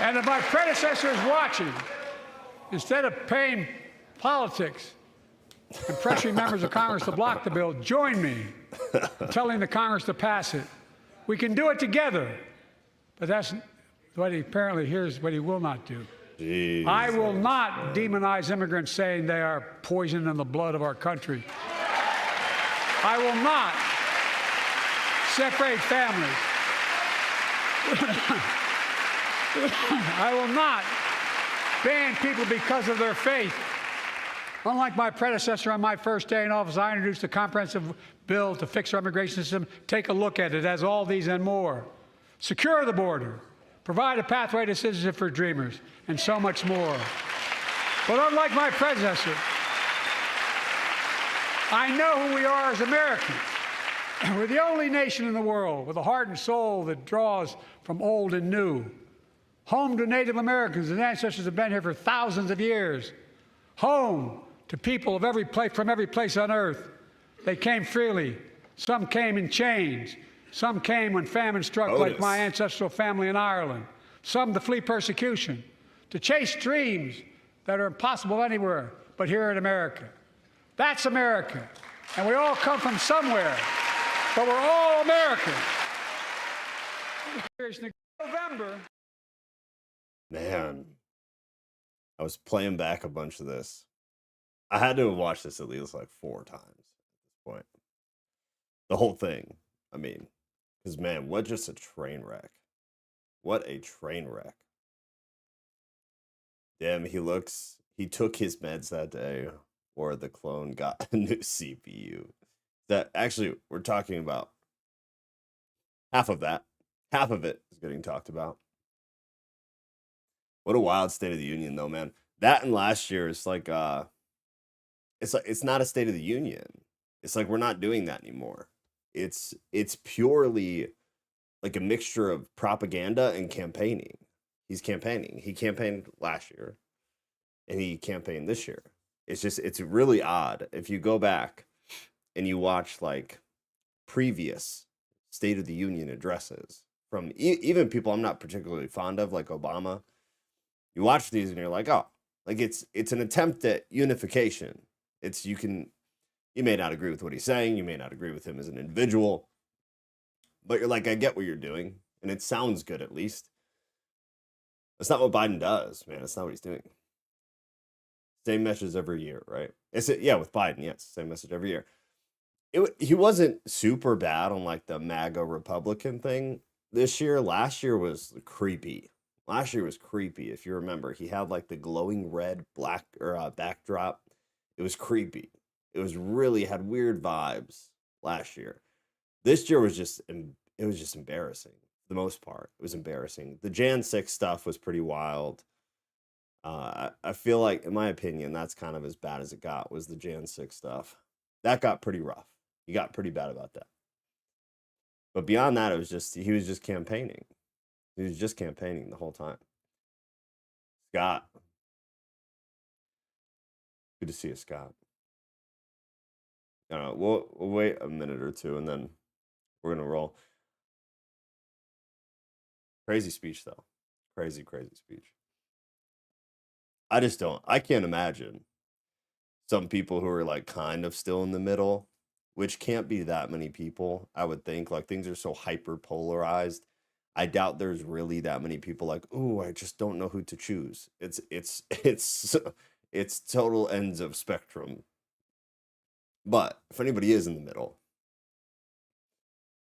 And if my predecessor is watching, instead of paying politics and pressuring members of Congress to block the bill, join me in telling the Congress to pass it. We can do it together. But that's what he apparently here's what he will not do. Jesus. I will not demonize immigrants saying they are poison in the blood of our country. I will not separate families. I will not ban people because of their faith. Unlike my predecessor on my first day in office, I introduced a comprehensive bill to fix our immigration system. Take a look at it. It has all these and more. Secure the border. Provide a pathway to citizenship for dreamers, and so much more. But unlike my predecessor, I know who we are as Americans. We're the only nation in the world with a heart and soul that draws from old and new. Home to Native Americans, whose ancestors have been here for thousands of years. Home to people of every place, from every place on earth. They came freely. Some came in chains. Some came when famine struck, like my ancestral family in Ireland. Some to flee persecution, to chase dreams that are impossible anywhere but here in America. That's America. And we all come from somewhere, but we're all Americans. November. Man, I was playing back a bunch of this. I had to have watched this at least like 4 times at this point. The whole thing. I mean, because man, what just a train wreck. What a train wreck. Damn, he took his meds that day, or the clone got a new CPU. That actually, we're talking about half of that. Half of it is getting talked about. What a wild State of the Union, though, man. That and last year is like it's not a State of the Union. It's like we're not doing that anymore. It's purely like a mixture of propaganda and campaigning. He's campaigning. He campaigned last year, and he campaigned this year. It's really odd. If you go back and you watch like previous State of the Union addresses from even people I'm not particularly fond of, like Obama, you watch these and you're like, oh, like it's an attempt at unification. You may not agree with what he's saying. You may not agree with him as an individual, but you're like, I get what you're doing. And it sounds good, at least. That's not what Biden does, man. That's not what he's doing. Same message every year, right? Yeah, with Biden, yes. Same message every year. He wasn't super bad on like the MAGA Republican thing this year. Last year was creepy. Last year was creepy. If you remember, he had like the glowing red backdrop. It was creepy. It was really had weird vibes last year. This year was just embarrassing for the most part. It was embarrassing. The Jan 6 stuff was pretty wild. I feel like, in my opinion, that's kind of as bad as it got, was the Jan 6 stuff. That got pretty rough. He got pretty bad about that. But beyond that, he was just campaigning. He was just campaigning the whole time. Scott. Good to see you, Scott. I don't know. We'll wait a minute or two, and then we're going to roll. Crazy speech, though. Crazy, crazy speech. I can't imagine some people who are like kind of still in the middle, which can't be that many people, I would think. Like, things are so hyper polarized. I doubt there's really that many people like, oh, I just don't know who to choose. It's total ends of spectrum. But if anybody is in the middle,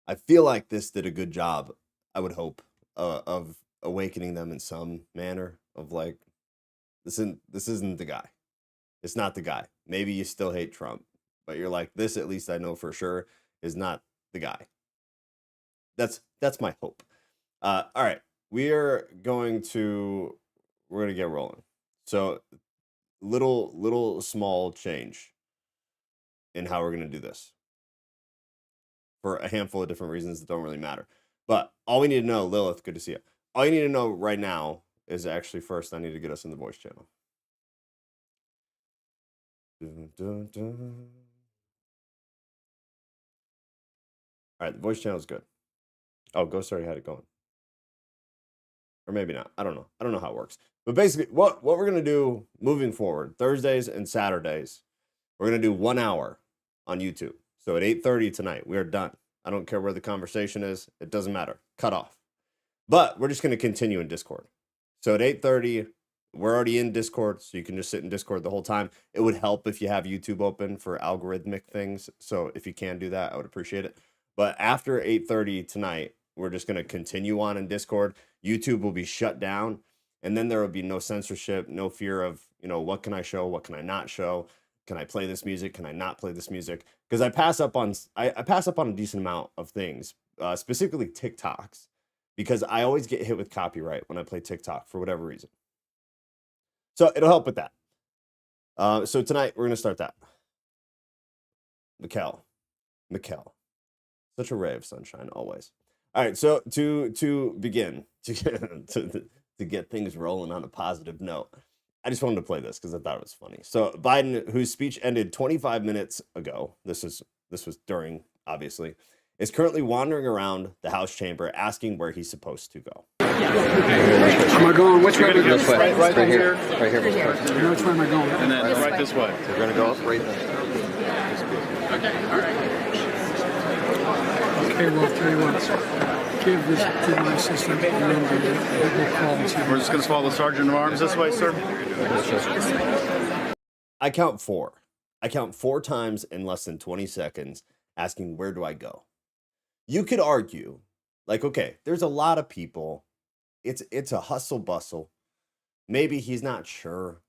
I feel like this did a good job, I would hope, of awakening them in some manner of like, this isn't the guy. It's not the guy. Maybe you still hate Trump, but you're like, this at least I know for sure is not the guy. That's my hope. All right, we're gonna get rolling. So little small change in how we're gonna do this for a handful of different reasons that don't really matter. But all we need to know, Lilith, good to see you. All you need to know right now is actually first I need to get us in the voice channel. Dun, dun, dun. All right, the voice channel is good. Oh, Ghost already had it going. or maybe not. I don't know. I don't know how it works. But basically, what we're gonna do moving forward, Thursdays and Saturdays, we're gonna do 1 hour on YouTube. So at 8:30 tonight, we are done. I don't care where the conversation is. It doesn't matter. Cut off. But we're just gonna continue in Discord. So at 8:30, we're already in Discord, so you can just sit in Discord the whole time. It would help if you have YouTube open for algorithmic things. So if you can do that, I would appreciate it. But after 8:30 tonight, we're just going to continue on in Discord. YouTube will be shut down, and then there will be no censorship, no fear of, what can I show, what can I not show? Can I play this music? Can I not play this music? Because I pass up on a decent amount of things, specifically TikToks, because I always get hit with copyright when I play TikTok for whatever reason. So it'll help with that. So tonight we're going to start that. Mikkel. Such a ray of sunshine always. All right, so to begin, to get things rolling on a positive note, I just wanted to play this because I thought it was funny. So Biden, whose speech ended 25 minutes ago, this was during, obviously, is currently wandering around the House chamber asking where he's supposed to go. Am I going? Which way am I going? Right here. Right here. Which way am I going? And then right this way. We're going to go up right there. Okay, well, I'll tell you what. Give this to my assistant the number. We'll call and see. We're just going to follow the sergeant of arms this way, sir. I count four. I count 4 times in less than 20 seconds asking, where do I go? You could argue, like, okay, there's a lot of people. It's a hustle bustle. Maybe he's not sure,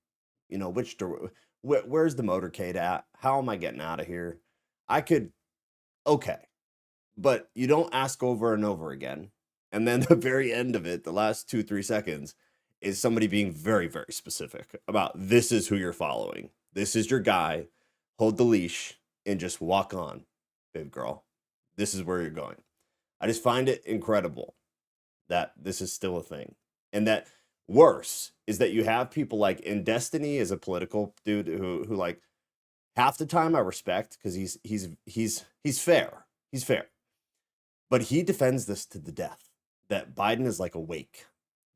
which door, where's the motorcade at? How am I getting out of here? Okay. But you don't ask over and over again. And then the very end of it, the last 2-3 seconds, is somebody being very, very specific about this is who you're following. This is your guy. Hold the leash and just walk on, babe girl. This is where you're going. I just find it incredible that this is still a thing. And that worse is that you have people like in Destiny is a political dude who like half the time I respect because he's fair. He's fair. But he defends this to the death, that Biden is like awake,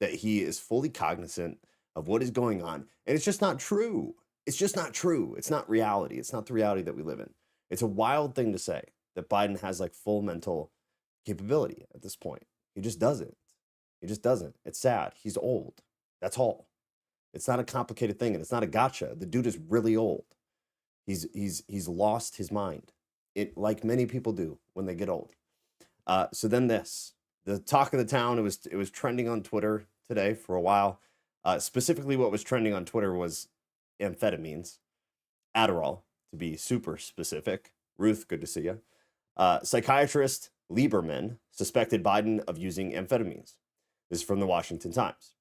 that he is fully cognizant of what is going on. And it's just not true. It's just not true. It's not reality. It's not the reality that we live in. It's a wild thing to say that Biden has like full mental capability at this point. He just doesn't. He just doesn't. It's sad. He's old. That's all. It's not a complicated thing, and it's not a gotcha. The dude is really old. He's lost his mind. Like many people do when they get old. So then the talk of the town, it was trending on Twitter today for a while. Specifically what was trending on Twitter was amphetamines, Adderall, to be super specific. Ruth, good to see you. Psychiatrist Lieberman suspected Biden of using amphetamines. This is from the Washington Times.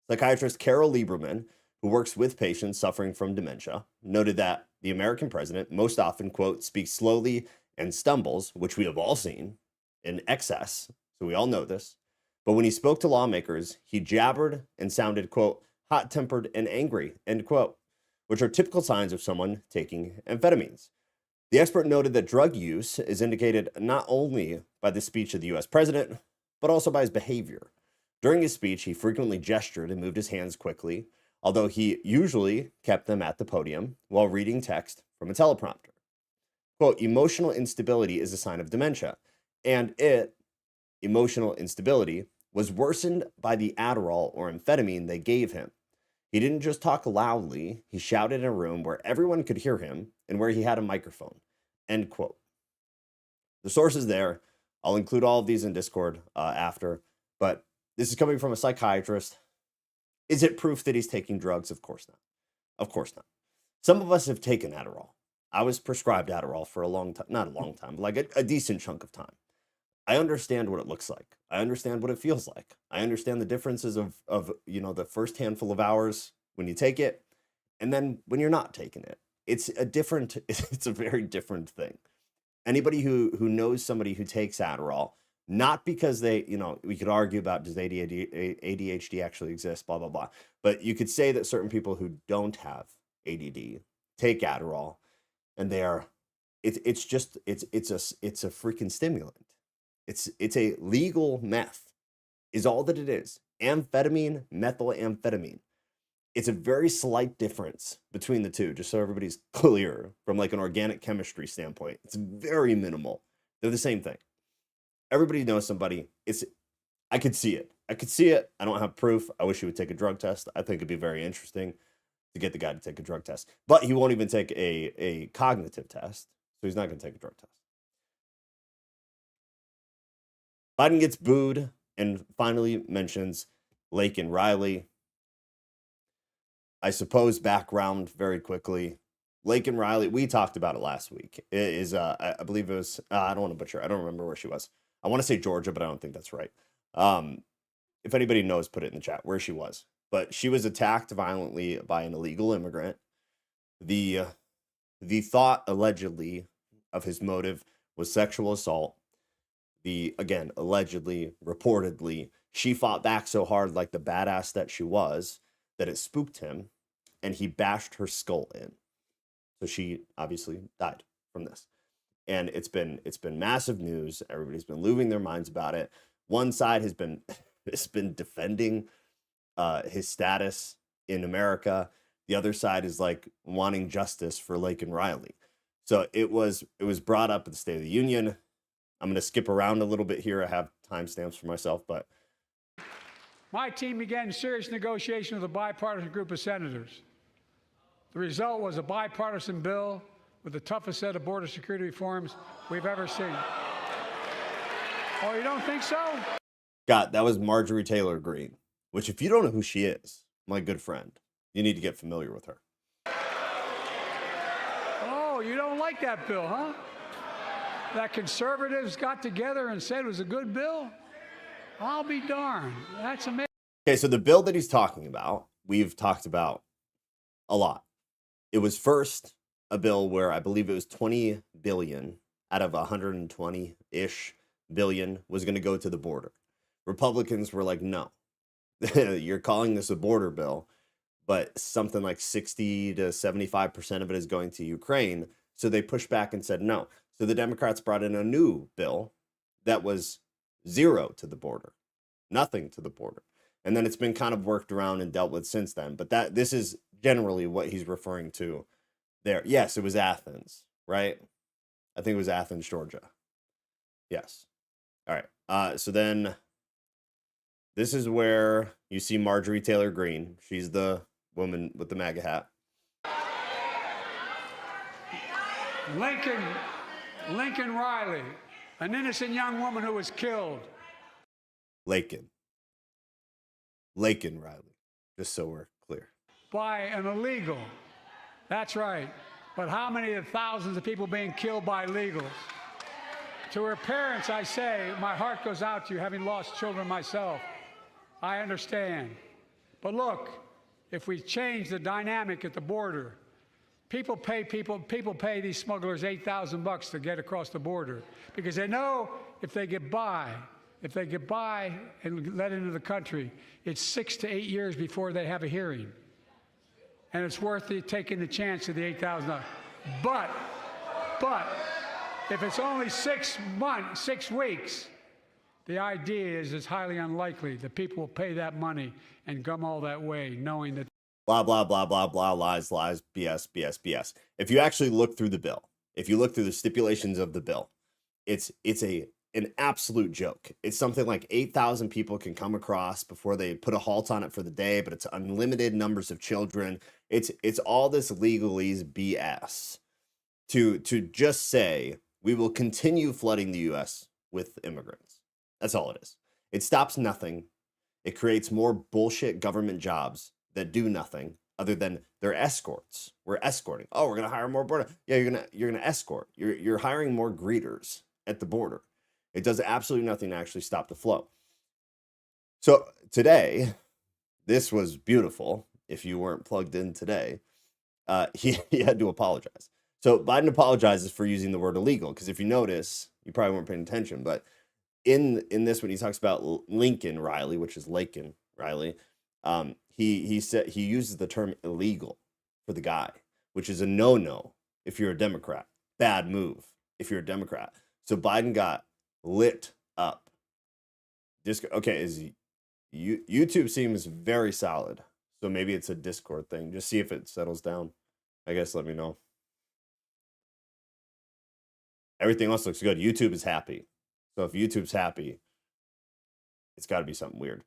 Psychiatrist Carol Lieberman, who works with patients suffering from dementia, noted that the American president most often, quote, speaks slowly and stumbles, which we have all seen, in excess, so we all know this. But when he spoke to lawmakers, he jabbered and sounded, quote, hot-tempered and angry, end quote, which are typical signs of someone taking amphetamines. The expert noted that drug use is indicated not only by the speech of the U.S. president, but also by his behavior. During his speech, he frequently gestured and moved his hands quickly, although he usually kept them at the podium while reading text from a teleprompter. Quote, emotional instability is a sign of dementia, and emotional instability, was worsened by the Adderall or amphetamine they gave him. He didn't just talk loudly, he shouted in a room where everyone could hear him and where he had a microphone, end quote. The source is there. I'll include all of these in Discord after, but this is coming from a psychiatrist. Is it proof that he's taking drugs? Of course not. Of course not. Some of us have taken Adderall. I was prescribed Adderall for a long time, not a long time, but like a decent chunk of time. I understand what it looks like. I understand what it feels like. I understand the differences of the first handful of hours when you take it and then when you're not taking it. It's a very different thing. Anybody who knows somebody who takes Adderall, not because they, we could argue about does ADHD actually exist, blah, blah, blah. But you could say that certain people who don't have ADD take Adderall and it's a freaking stimulant. It's a legal meth. is all that it is. Amphetamine, methylamphetamine. It's a very slight difference between the two, just so everybody's clear from like an organic chemistry standpoint. It's very minimal. They're the same thing. Everybody knows somebody. I could see it. I could see it. I don't have proof. I wish he would take a drug test. I think it'd be very interesting to get the guy to take a drug test. But he won't even take a cognitive test, so he's not going to take a drug test. Biden gets booed and finally mentions Laken Riley. I suppose background very quickly. Laken Riley, we talked about it last week. It is, I believe it was, I don't want to butcher. I don't remember where she was. I want to say Georgia, but I don't think that's right. If anybody knows, put it in the chat where she was. But she was attacked violently by an illegal immigrant. The thought allegedly of his motive was sexual assault. Again, allegedly, reportedly, she fought back so hard like the badass that she was that it spooked him and he bashed her skull in. So she obviously died from this. And it's been massive news. Everybody's been losing their minds about it. One side has been defending his status in America. The other side is like wanting justice for Laken Riley. So it was brought up at the State of the Union. I'm going to skip around a little bit here. I have timestamps for myself, but my team began serious negotiation with a bipartisan group of senators. The result was a bipartisan bill with the toughest set of border security reforms we've ever seen. Oh, you don't think so? God, that was Marjorie Taylor Greene, which if you don't know who she is, my good friend, you need to get familiar with her. Oh, you don't like that bill, huh? That conservatives got together and said it was a good bill? I'll be darned. That's amazing. Okay, so the bill that he's talking about, we've talked about a lot. It was first a bill where I believe it was 20 billion out of 120-ish billion was going to go to the border. Republicans were like, no, you're calling this a border bill, but something like 60 to 75% of it is going to Ukraine. So they pushed back and said no. So the Democrats brought in a new bill that was zero to the border, nothing to the border. And then it's been kind of worked around and dealt with since then. But this is generally what he's referring to there. Yes, it was Athens, right? I think it was Athens, Georgia. Yes. All right. So then this is where you see Marjorie Taylor Greene. She's the woman with the MAGA hat. Lincoln Riley, an innocent young woman who was killed. Laken Riley, just so we're clear. By an illegal. That's right. But how many of the thousands of people being killed by illegals? To her parents, I say, my heart goes out to you, having lost children myself. I understand. But look, if we change the dynamic at the border, people pay these smugglers $8,000 to get across the border because they know if they get by and let into the country, it's 6 to 8 years before they have a hearing. And it's worth taking the chance of the $8,000. But if it's only 6 weeks, the idea is it's highly unlikely that people will pay that money and come all that way knowing that. Blah, blah, blah, blah, blah, lies, BS, BS, BS. If you actually look through the bill, if you look through the stipulations of the bill, it's an absolute joke. It's something like 8,000 people can come across before they put a halt on it for the day, but it's unlimited numbers of children. It's all this legalese BS to just say we will continue flooding the U.S. with immigrants. That's all it is. It stops nothing. It creates more bullshit government jobs that do nothing other than they're escorts. We're escorting. Oh, we're gonna hire more border. Yeah, you're gonna escort. You're hiring more greeters at the border. It does absolutely nothing to actually stop the flow. So today, this was beautiful. If you weren't plugged in today, he had to apologize. So Biden apologizes for using the word illegal because if you notice, you probably weren't paying attention, but in this when he talks about Lincoln Riley, which is Laken Riley, he said he uses the term illegal for the guy, which is a no-no if you're a Democrat. Bad move if you're a Democrat. So Biden got lit up. Just okay, YouTube seems very solid. So maybe it's a Discord thing. Just see if it settles down. I guess let me know. Everything else looks good. YouTube is happy. So if YouTube's happy, it's got to be something weird.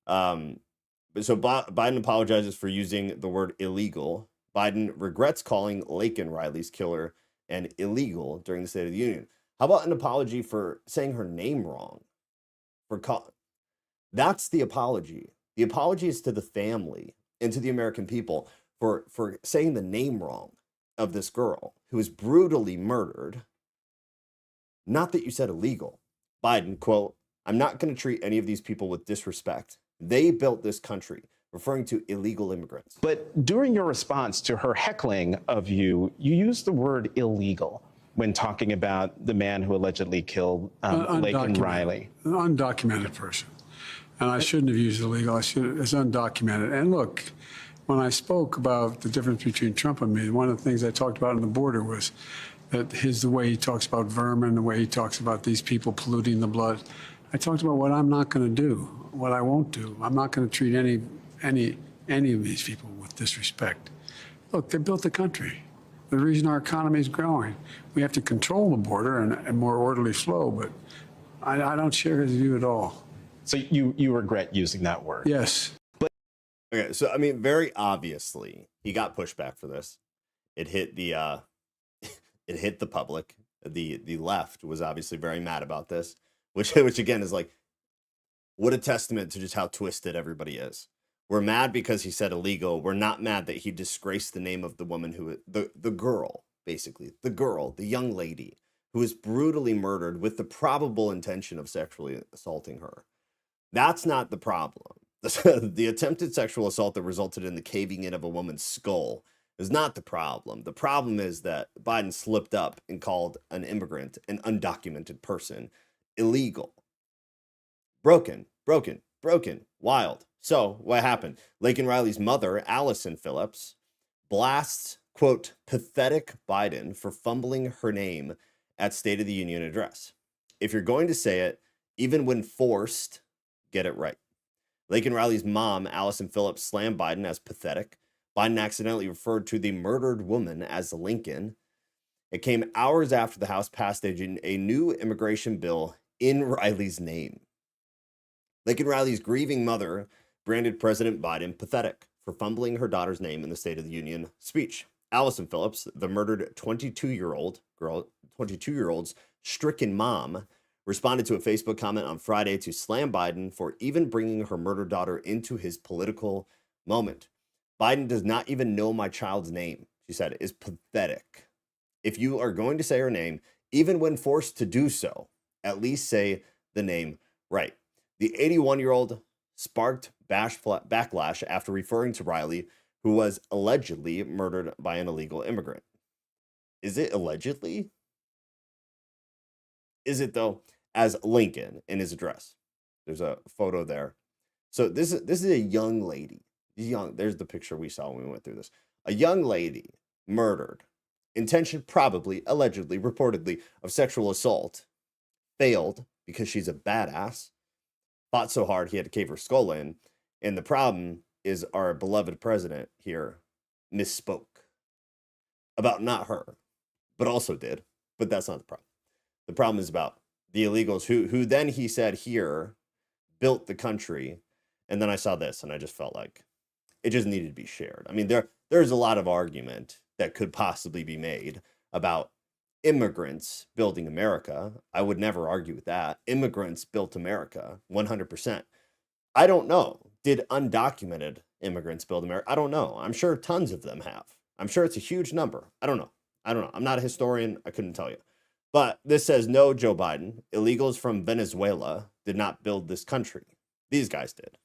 So Biden apologizes for using the word illegal. Biden regrets calling Laken Riley's killer an illegal during the State of the Union. How about an apology for saying her name wrong? That's the apology. The apology is to the family and to the American people for saying the name wrong of this girl who was brutally murdered. Not that you said illegal. Biden, quote, "I'm not going to treat any of these people with disrespect. They built this country," referring to illegal immigrants. But during your response to her heckling of you, you used the word illegal when talking about the man who allegedly killed Laken Riley. An undocumented person. And I shouldn't have used illegal. It's undocumented. And look, when I spoke about the difference between Trump and me, one of the things I talked about on the border was that the way he talks about vermin, the way he talks about these people polluting the blood. I talked about what I'm not going to do, what I won't do. I'm not going to treat any of these people with disrespect. Look, they built the country. The reason our economy is growing. We have to control the border and more orderly flow, but I don't share his view at all. So you regret using that word? Yes. Okay, so I mean, very obviously, he got pushback for this. It hit the it hit the public. The left was obviously very mad about this, which again is like, what a testament to just how twisted everybody is. We're mad because he said illegal. We're not mad that he disgraced the name of the woman who the girl, basically the young lady who was brutally murdered with the probable intention of sexually assaulting her. That's not the problem. The attempted sexual assault that resulted in the caving in of a woman's skull is not the problem. The problem is that Biden slipped up and called an immigrant, an undocumented person, illegal. Broken, wild. So what happened? Laken Riley's mother, Allison Phillips, blasts, quote, pathetic Biden for fumbling her name at State of the Union address. If you're going to say it, even when forced, get it right. Laken Riley's mom, Allison Phillips, slammed Biden as pathetic. Biden accidentally referred to the murdered woman as Lincoln. It came hours after the House passed a new immigration bill in Riley's name. Laken Riley's grieving mother branded President Biden pathetic for fumbling her daughter's name in the State of the Union speech. Allison Phillips, the murdered 22-year-old's stricken mom, responded to a Facebook comment on Friday to slam Biden for even bringing her murdered daughter into his political moment. Biden does not even know my child's name, she said, is pathetic. If you are going to say her name, even when forced to do so, at least say the name right. The 81-year-old sparked backlash after referring to Riley, who was allegedly murdered by an illegal immigrant. Is it allegedly? Is it, though, as Lincoln in his address? There's a photo there. So this is a young lady. There's the picture we saw when we went through this. A young lady murdered. Intention probably, allegedly, reportedly, of sexual assault. Failed because she's a badass. Fought so hard he had to cave her skull in. And the problem is our beloved president here misspoke. About not her, but also did. But that's not the problem. The problem is about the illegals who then he said here built the country. And then I saw this and I just felt like it just needed to be shared. I mean, there's a lot of argument that could possibly be made about immigrants building America. I would never argue with that. Immigrants built America 100%. I don't know. Did undocumented immigrants build America? I don't know. I'm sure tons of them have. I'm sure it's a huge number. I don't know. I'm not a historian. I couldn't tell you. But this says, no, Joe Biden, illegals from Venezuela did not build this country. These guys did.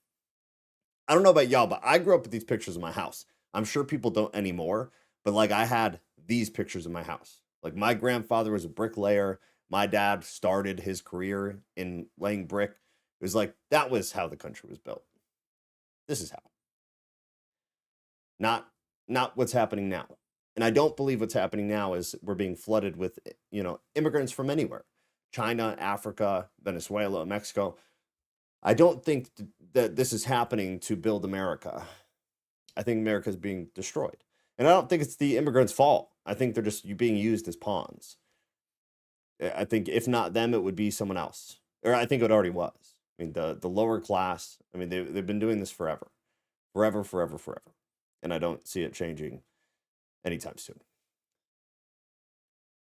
I don't know about y'all, but I grew up with these pictures in my house. I'm sure people don't anymore, but like I had these pictures in my house. Like my grandfather was a bricklayer. My dad started his career in laying brick. It was like, that was how the country was built. This is how. Not what's happening now. And I don't believe what's happening now is we're being flooded with, immigrants from anywhere. China, Africa, Venezuela, Mexico. I don't think that this is happening to build America. I think America is being destroyed. And I don't think it's the immigrants' fault. I think they're just being used as pawns. I think if not them, it would be someone else. Or I think it already was. I mean, the lower class, I mean, they've been doing this forever. Forever, forever, forever. And I don't see it changing anytime soon.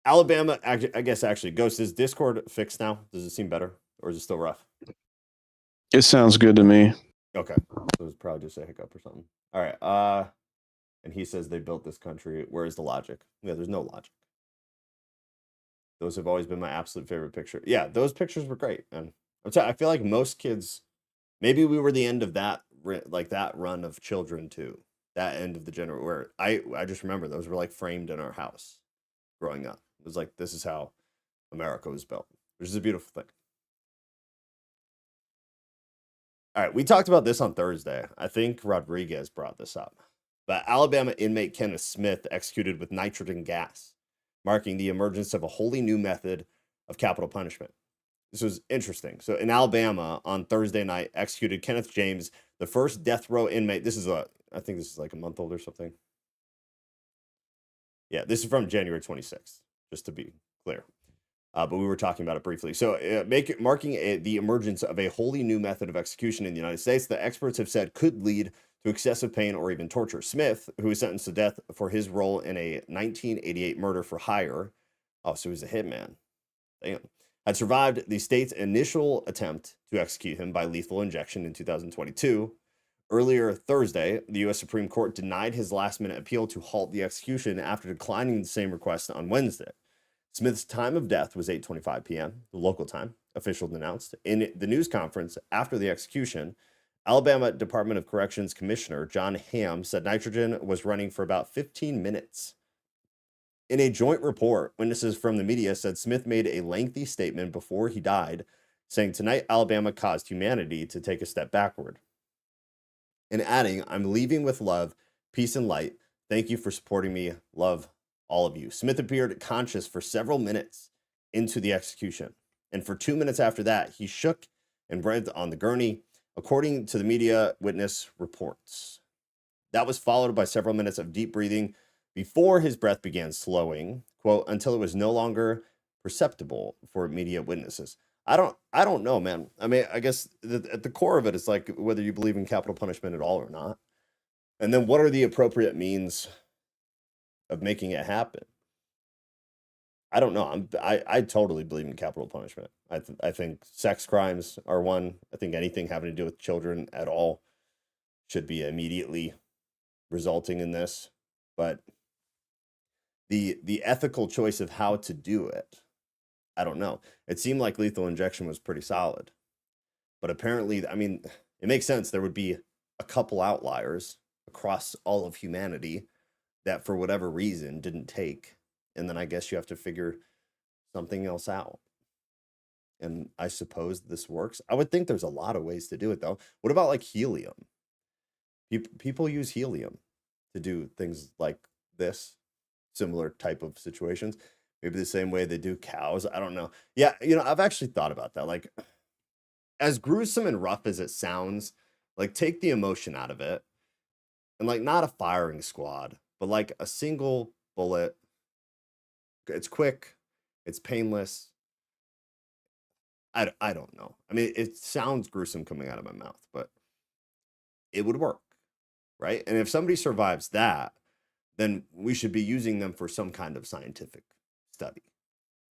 Alabama, I guess actually, Ghost, is Discord fixed now? Does it seem better? Or is it still rough? It sounds good to me. Okay. So it was probably just a hiccup or something. All right. And he says they built this country. Where is the logic? Yeah, there's no logic. Those have always been my absolute favorite picture. Yeah, those pictures were great. And I feel like most kids, maybe we were the end of that, like that run of children too. That end of the generation where I just remember those were like framed in our house growing up. It was like, this is how America was built, which is a beautiful thing. All right, we talked about this on Thursday. I think Rodriguez brought this up. But Alabama inmate Kenneth Smith executed with nitrogen gas, marking the emergence of a wholly new method of capital punishment. This was interesting. So in Alabama on Thursday night, executed Kenneth James, the first death row inmate. I think this is like a month old or something. Yeah, this is from January 26th, just to be clear. But we were talking about it briefly. So marking the emergence of a wholly new method of execution in the United States that experts have said could lead to excessive pain or even torture. Smith, who was sentenced to death for his role in a 1988 murder for hire, so he's a hitman, damn, had survived the state's initial attempt to execute him by lethal injection in 2022. Earlier Thursday, the U.S. Supreme Court denied his last-minute appeal to halt the execution after declining the same request on Wednesday. Smith's time of death was 8:25 p.m., the local time, officials announced. In the news conference after the execution, Alabama Department of Corrections Commissioner John Hamm said nitrogen was running for about 15 minutes. In a joint report, witnesses from the media said Smith made a lengthy statement before he died, saying, "Tonight, Alabama caused humanity to take a step backward." And adding, "I'm leaving with love, peace, and light. Thank you for supporting me. Love, all of you." Smith appeared conscious for several minutes into the execution. And for 2 minutes after that, he shook and breathed on the gurney, according to the media witness reports. That was followed by several minutes of deep breathing before his breath began slowing, quote, until it was no longer perceptible for media witnesses. I don't know, man. I mean, I guess at the core of it is like whether you believe in capital punishment at all or not. And then what are the appropriate means of making it happen? I don't know. I totally believe in capital punishment. I think sex crimes are one. I think anything having to do with children at all should be immediately resulting in this. But the ethical choice of how to do it, I don't know. It seemed like lethal injection was pretty solid. But apparently, I mean, it makes sense. There would be a couple outliers across all of humanity that for whatever reason didn't take. And then I guess you have to figure something else out. And I suppose this works. I would think there's a lot of ways to do it, though. What about like helium? People use helium to do things like this, similar type of situations. Maybe the same way they do cows. I don't know. Yeah, I've actually thought about that. Like, as gruesome and rough as it sounds, like take the emotion out of it. And like not a firing squad, but like a single bullet. It's quick. It's painless. I don't know. I mean, it sounds gruesome coming out of my mouth, but it would work, right? And if somebody survives that, then we should be using them for some kind of scientific study,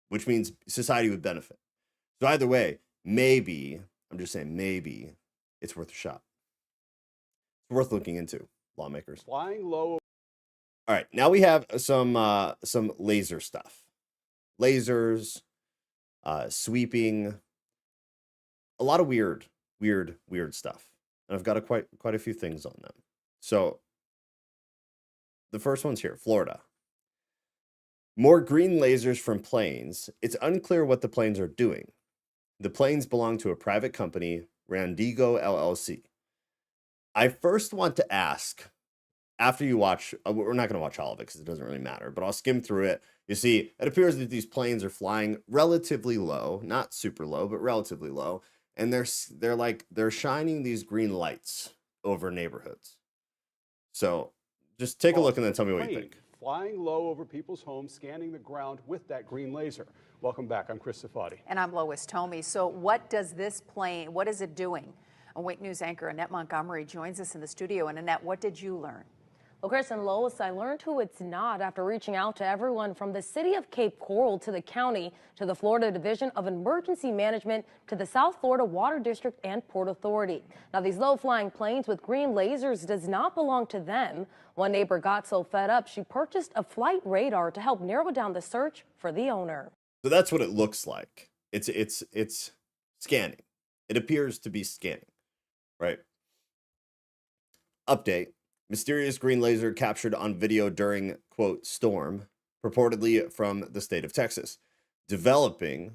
which means society would benefit. So either way, maybe, I'm just saying maybe, it's worth a shot. It's worth looking into, lawmakers. Flying low. All right, now we have some laser stuff. Lasers, sweeping, a lot of weird stuff. And I've got quite a few things on them. So the first one's here, Florida. More green lasers from planes. It's unclear what the planes are doing. The planes belong to a private company, Randigo LLC. I first want to ask, after you watch, we're not going to watch all of it because it doesn't really matter, but I'll skim through it. You see, it appears that these planes are flying relatively low, not super low, but relatively low. and they're shining these green lights over neighborhoods. So just take a look and then tell me what you think. Flying low over people's homes, scanning the ground with that green laser. Welcome back. I'm Chris Safadi. And I'm Lois Tomey. So what does this plane, what is it doing? Awake News anchor Annette Montgomery joins us in the studio. And Annette, what did you learn? Well, Chris and Lois, I learned who it's not after reaching out to everyone from the city of Cape Coral to the county to the Florida Division of Emergency Management to the South Florida Water District and Port Authority. Now, these low-flying planes with green lasers does not belong to them. One neighbor got so fed up, she purchased a flight radar to help narrow down the search for the owner. So that's what it looks like. It's scanning. It appears to be scanning, right? Update. Mysterious green laser captured on video during, quote, storm, purportedly from the state of Texas. Developing,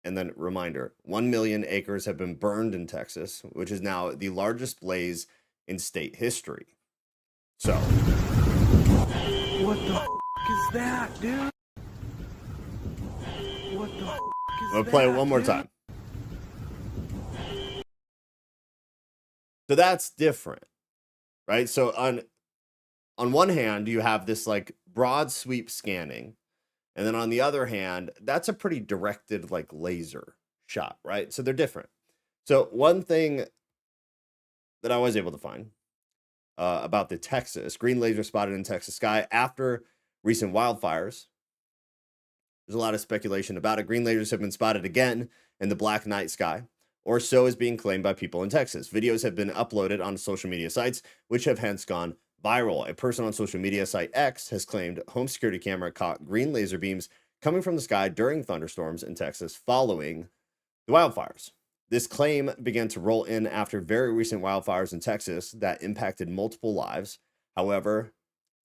and then reminder, 1 million acres have been burned in Texas, which is now the largest blaze in state history. So. What the is that, dude? What the is I'll play it one more time. So that's different. Right. So on one hand, you have this like broad sweep scanning. And then on the other hand, that's a pretty directed like laser shot. Right. So they're different. So one thing that I was able to find about the Texas green laser spotted in Texas sky after recent wildfires. There's a lot of speculation about it. Green lasers have been spotted again in the black night sky, or so is being claimed by people in Texas. Videos have been uploaded on social media sites, which have hence gone viral. A person on social media site X has claimed home security camera caught green laser beams coming from the sky during thunderstorms in Texas following the wildfires. This claim began to roll in after very recent wildfires in Texas that impacted multiple lives. However,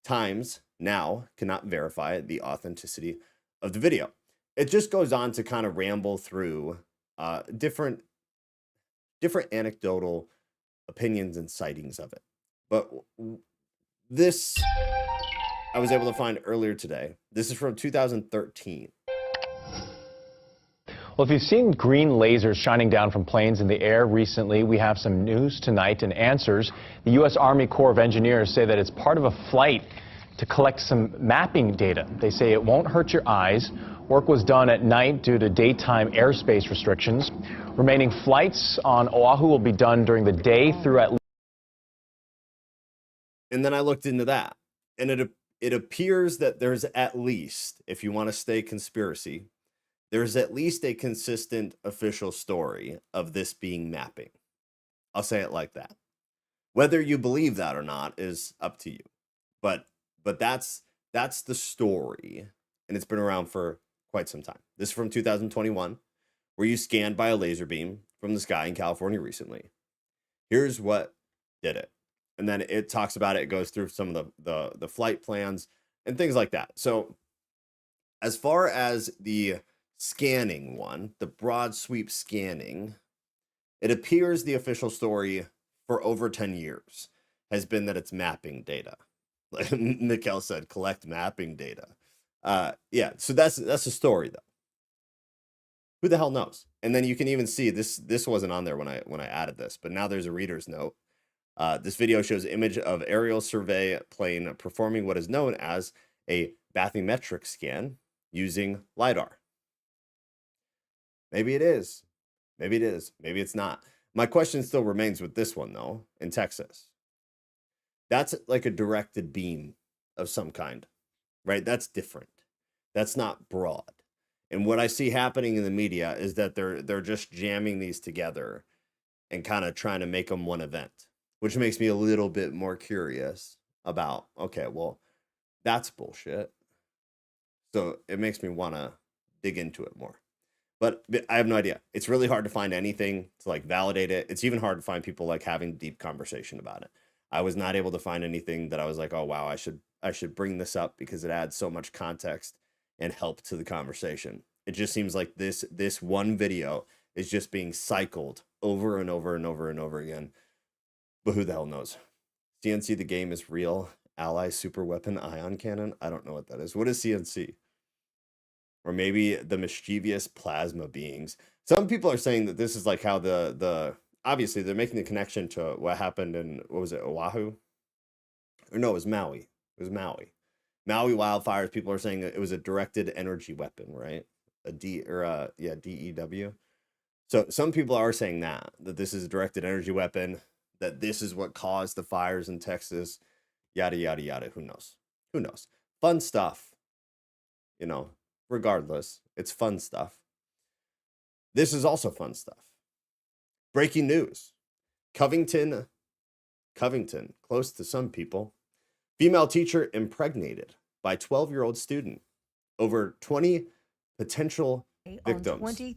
Times now cannot verify the authenticity of the video. It just goes on to kind of ramble through different anecdotal opinions and sightings of it. But this I was able to find earlier today. This is from 2013. Well, if you've seen green lasers shining down from planes in the air recently, we have some news tonight and answers. The U.S. Army Corps of Engineers say that it's part of a flight to collect some mapping data. They say it won't hurt your eyes. Work was done at night due to daytime airspace restrictions. Remaining flights on Oahu will be done during the day through at least. And then I looked into that, and it appears that there's at least, if you want to stay conspiracy, there's at least a consistent official story of this being mapping. I'll say it like that. Whether you believe that or not is up to you. But that's the story, and it's been around for quite some time. This is from 2021. Were you scanned by a laser beam from the sky in California recently? Here's what did it. And then it talks about it. It goes through some of the flight plans and things like that. So as far as the scanning one, the broad sweep scanning, it appears the official story for over 10 years has been that it's mapping data. Like Mikkel said, collect mapping data. Yeah, so that's a story though. Who the hell knows? And then you can even see this wasn't on there when I added this, but now there's a reader's note. This video shows image of aerial survey plane performing what is known as a bathymetric scan using LiDAR. Maybe it is. Maybe it is. Maybe it's not. My question still remains with this one, though, in Texas. That's like a directed beam of some kind, right? That's different. That's not broad. And what I see happening in the media is that they're just jamming these together and kind of trying to make them one event, which makes me a little bit more curious about, okay, well, that's bullshit. So it makes me want to dig into it more. But I have no idea. It's really hard to find anything to like validate it. It's even hard to find people like having deep conversation about it. I was not able to find anything that I was like, oh, wow, I should bring this up because it adds so much context and help to the conversation. It just seems like this one video is just being cycled over and over and over and over again. But who the hell knows? CNC the game is real. Ally super weapon ion cannon. I don't know what that is. What is CNC? or maybe the mischievous plasma beings. Some people are saying that this is like how the obviously they're making the connection to what happened in, what was it, Oahu? Or no, it was Maui. It was Maui. Maui wildfires. People are saying that it was a directed energy weapon, right? DEW. So some people are saying that this is a directed energy weapon, that this is what caused the fires in Texas, yada, yada, yada. Who knows? Who knows? Fun stuff. You know, regardless, it's fun stuff. This is also fun stuff. Breaking news. Covington, close to some people. Female teacher impregnated by 12-year-old student. Over 20 potential victims. On 20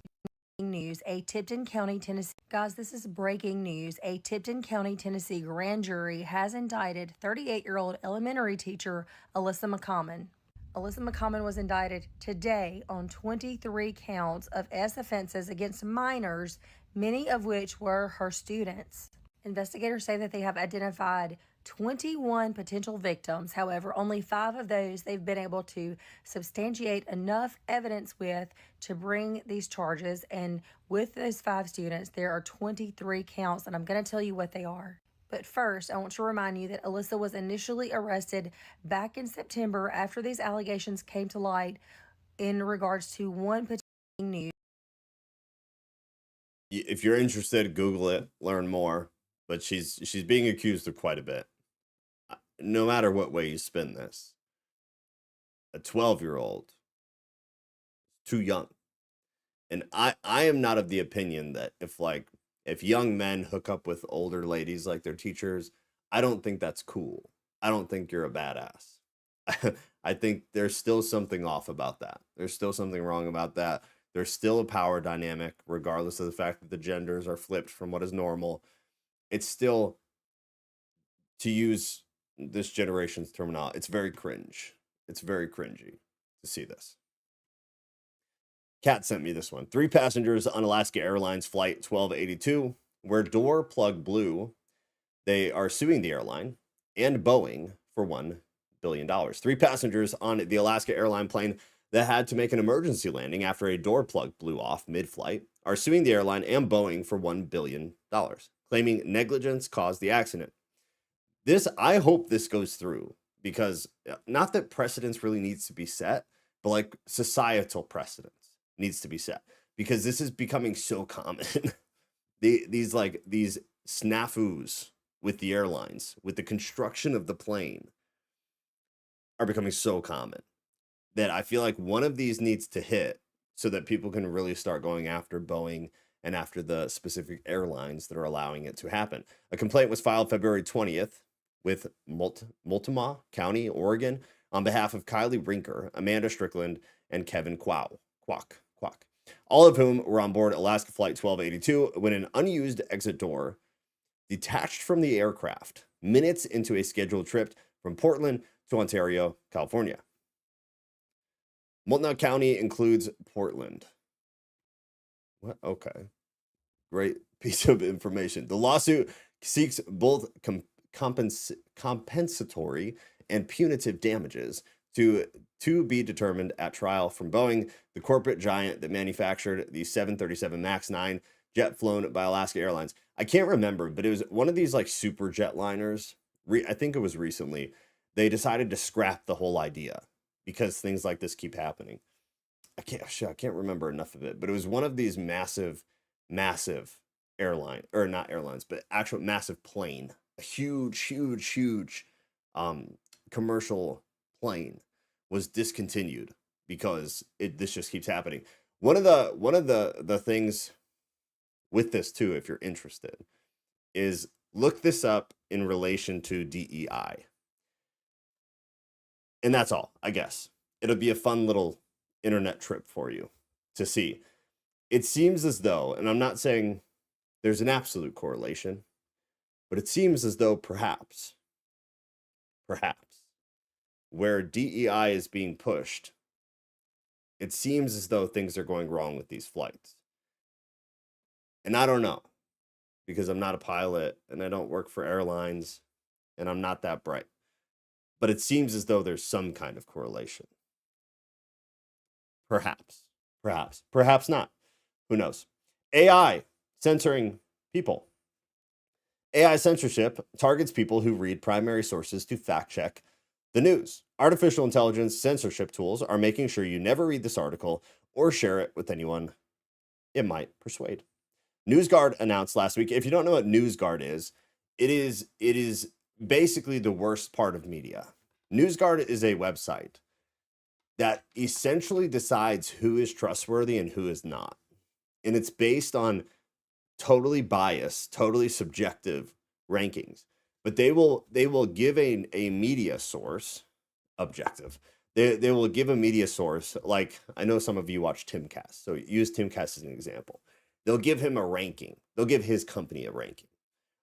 news, a Tipton County, Tennessee. Guys, this is breaking news. A Tipton County, Tennessee grand jury has indicted 38-year-old elementary teacher Alyssa McCommon. Alyssa McCommon was indicted today on 23 counts of offenses against minors, many of which were her students. Investigators say that they have identified 21 potential victims. However, only 5 of those they've been able to substantiate enough evidence with to bring these charges. And with those 5 students, there are 23 counts, and I'm going to tell you what they are. But first, I want to remind you that Alyssa was initially arrested back in September after these allegations came to light in regards to one particular news. If you're interested, Google it, learn more. But she's being accused of quite a bit. No matter what way you spin this, a 12-year-old, too young. And I am not of the opinion that if young men hook up with older ladies like their teachers, I don't think that's cool. I don't think you're a badass. I think there's still something off about that. There's still something wrong about that. There's still a power dynamic, regardless of the fact that the genders are flipped from what is normal. It's still, to use this generation's terminology, it's very cringe. It's very cringy to see this. Kat sent me this one. 3 passengers on Alaska Airlines Flight 1282, where door plug blew. They are suing the airline and Boeing for $1 billion. 3 passengers on the Alaska airline plane that had to make an emergency landing after a door plug blew off mid-flight are suing the airline and Boeing for $1 billion, claiming negligence caused the accident. I hope this goes through, because not that precedence really needs to be set, but like societal precedence needs to be set, because this is becoming so common. These snafus with the airlines, with the construction of the plane, are becoming so common that I feel like one of these needs to hit so that people can really start going after Boeing and after the specific airlines that are allowing it to happen. A complaint was filed February 20th with Multnomah County, Oregon, on behalf of Kylie Rinker, Amanda Strickland, and Kevin Kwok, all of whom were on board Alaska Flight 1282 when an unused exit door detached from the aircraft minutes into a scheduled trip from Portland to Ontario, California. Multnomah County includes Portland. What? Okay. Great piece of information. The lawsuit seeks both compensatory and punitive damages to be determined at trial from Boeing, the corporate giant that manufactured the 737 MAX 9 jet flown by Alaska Airlines. I can't remember, but it was one of these like super jetliners. I think it was recently. They decided to scrap the whole idea because things like this keep happening. I can't remember enough of it, but it was one of these massive airline, or not airlines, but actual massive plane, a huge commercial plane was discontinued because this just keeps happening. One of the things with this too, if you're interested, is look this up in relation to DEI. And that's all, I guess. It'll be a fun little internet trip for you to see. It seems as though, and I'm not saying there's an absolute correlation, but it seems as though perhaps, where DEI is being pushed, it seems as though things are going wrong with these flights. And I don't know, because I'm not a pilot and I don't work for airlines and I'm not that bright. But it seems as though there's some kind of correlation. Perhaps, perhaps not. Who knows? AI censoring people. AI censorship targets people who read primary sources to fact check the news. Artificial intelligence censorship tools are making sure you never read this article or share it with anyone it might persuade. NewsGuard announced last week. If you don't know what NewsGuard is, it is basically the worst part of media. NewsGuard is a website that essentially decides who is trustworthy and who is not. And it's based on totally biased, totally subjective rankings. But they will give a media source objective. They will give a media source, like I know some of you watch Timcast, so use Timcast as an example. They'll give him a ranking. They'll give his company a ranking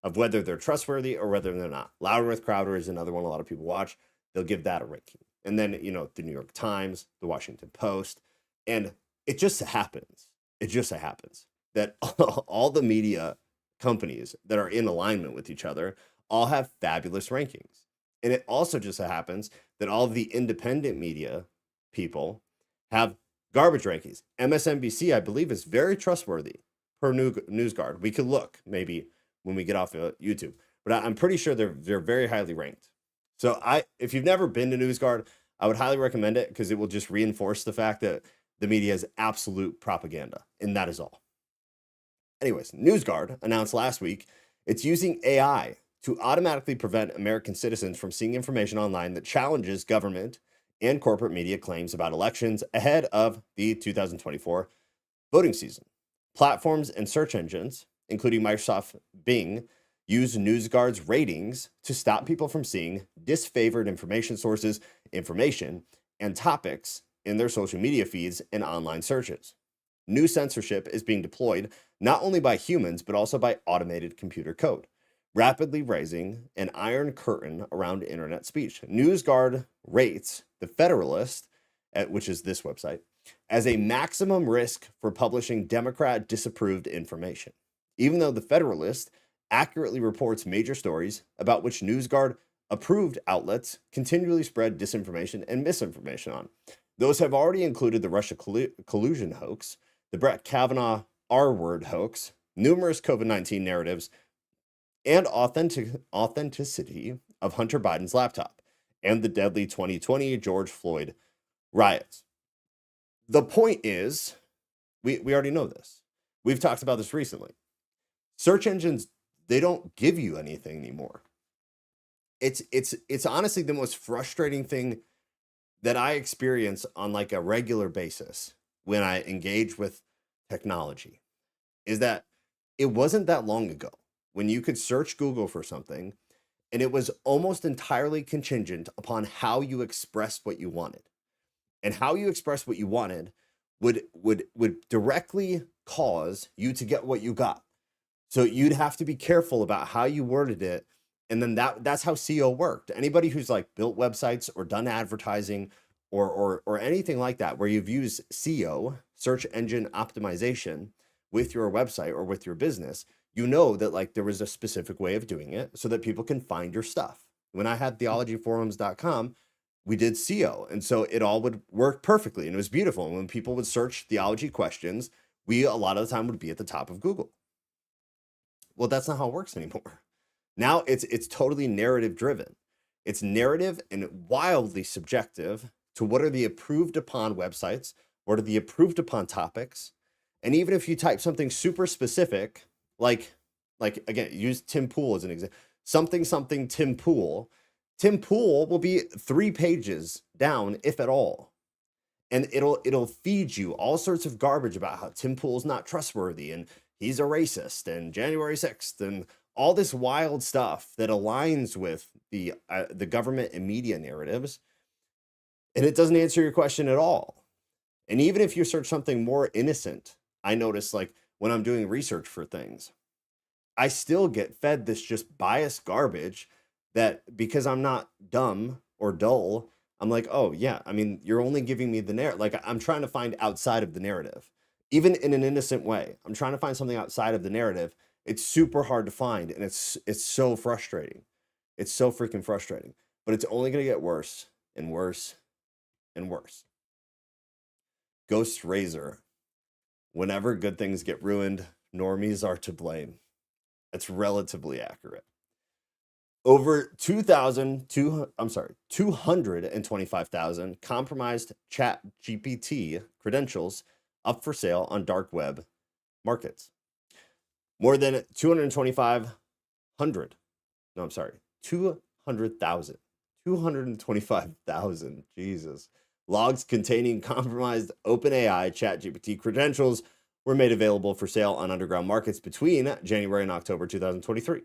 of whether they're trustworthy or whether they're not. Louder with Crowder is another one a lot of people watch. They'll give that a ranking. And then, you know, the New York Times, the Washington Post, and it just so happens that all the media companies that are in alignment with each other all have fabulous rankings. And it also just so happens that all of the independent media people have garbage rankings. MSNBC, I believe, is very trustworthy per NewsGuard. We could look maybe when we get off of YouTube, but I'm pretty sure they're very highly ranked. So if you've never been to NewsGuard, I would highly recommend it because it will just reinforce the fact that the media is absolute propaganda, and that is all. Anyways, NewsGuard announced last week it's using AI to automatically prevent American citizens from seeing information online that challenges government and corporate media claims about elections ahead of the 2024 voting season. Platforms and search engines, including Microsoft Bing, use NewsGuard's ratings to stop people from seeing disfavored information sources, information, and topics in their social media feeds and online searches. New censorship is being deployed not only by humans, but also by automated computer code, rapidly raising an iron curtain around internet speech. NewsGuard rates The Federalist, which is this website, as a maximum risk for publishing Democrat-disapproved information, even though The Federalist accurately reports major stories about which NewsGuard-approved outlets continually spread disinformation and misinformation on. Those have already included the Russia collusion hoax, the Brett Kavanaugh R-word hoax, numerous COVID-19 narratives, and authenticity of Hunter Biden's laptop, and the deadly 2020 George Floyd riots. The point is, we already know this. We've talked about this recently. Search engines, they don't give you anything anymore. It's honestly the most frustrating thing that I experience on like a regular basis when I engage with technology is that it wasn't that long ago when you could search Google for something and it was almost entirely contingent upon how you expressed what you wanted. And how you expressed what you wanted would directly cause you to get what you got. So you'd have to be careful about how you worded it. And then that's how SEO worked. Anybody who's like built websites or done advertising or anything like that, where you've used SEO, search engine optimization, with your website or with your business, you know that like there was a specific way of doing it so that people can find your stuff. When I had theologyforums.com, we did SEO. And so it all would work perfectly. And it was beautiful. And when people would search theology questions, we a lot of the time would be at the top of Google. Well, that's not how it works anymore. Now it's totally narrative driven. It's narrative and wildly subjective to what are the approved upon websites, what are the approved upon topics. And even if you type something super specific, like again, use Tim Pool as an example, something Tim Pool will be 3 pages down, if at all. And it'll feed you all sorts of garbage about how Tim Pool's not trustworthy and he's a racist and January 6th and all this wild stuff that aligns with the government and media narratives. And it doesn't answer your question at all. And even if you search something more innocent, I notice like when I'm doing research for things, I still get fed this just biased garbage that because I'm not dumb or dull, I'm like, oh yeah, I mean, you're only giving me the narrative. Like I'm trying to find outside of the narrative, even in an innocent way. I'm trying to find something outside of the narrative. It's super hard to find. And it's so frustrating. It's so freaking frustrating, but it's only going to get worse and worse and worse. Ghost Razor. Whenever good things get ruined, normies are to blame. That's relatively accurate. Over 225,000 compromised chat GPT credentials up for sale on dark web markets. More than 225,000. 225,000. Jesus. Logs containing compromised OpenAI ChatGPT credentials were made available for sale on underground markets between January and October 2023.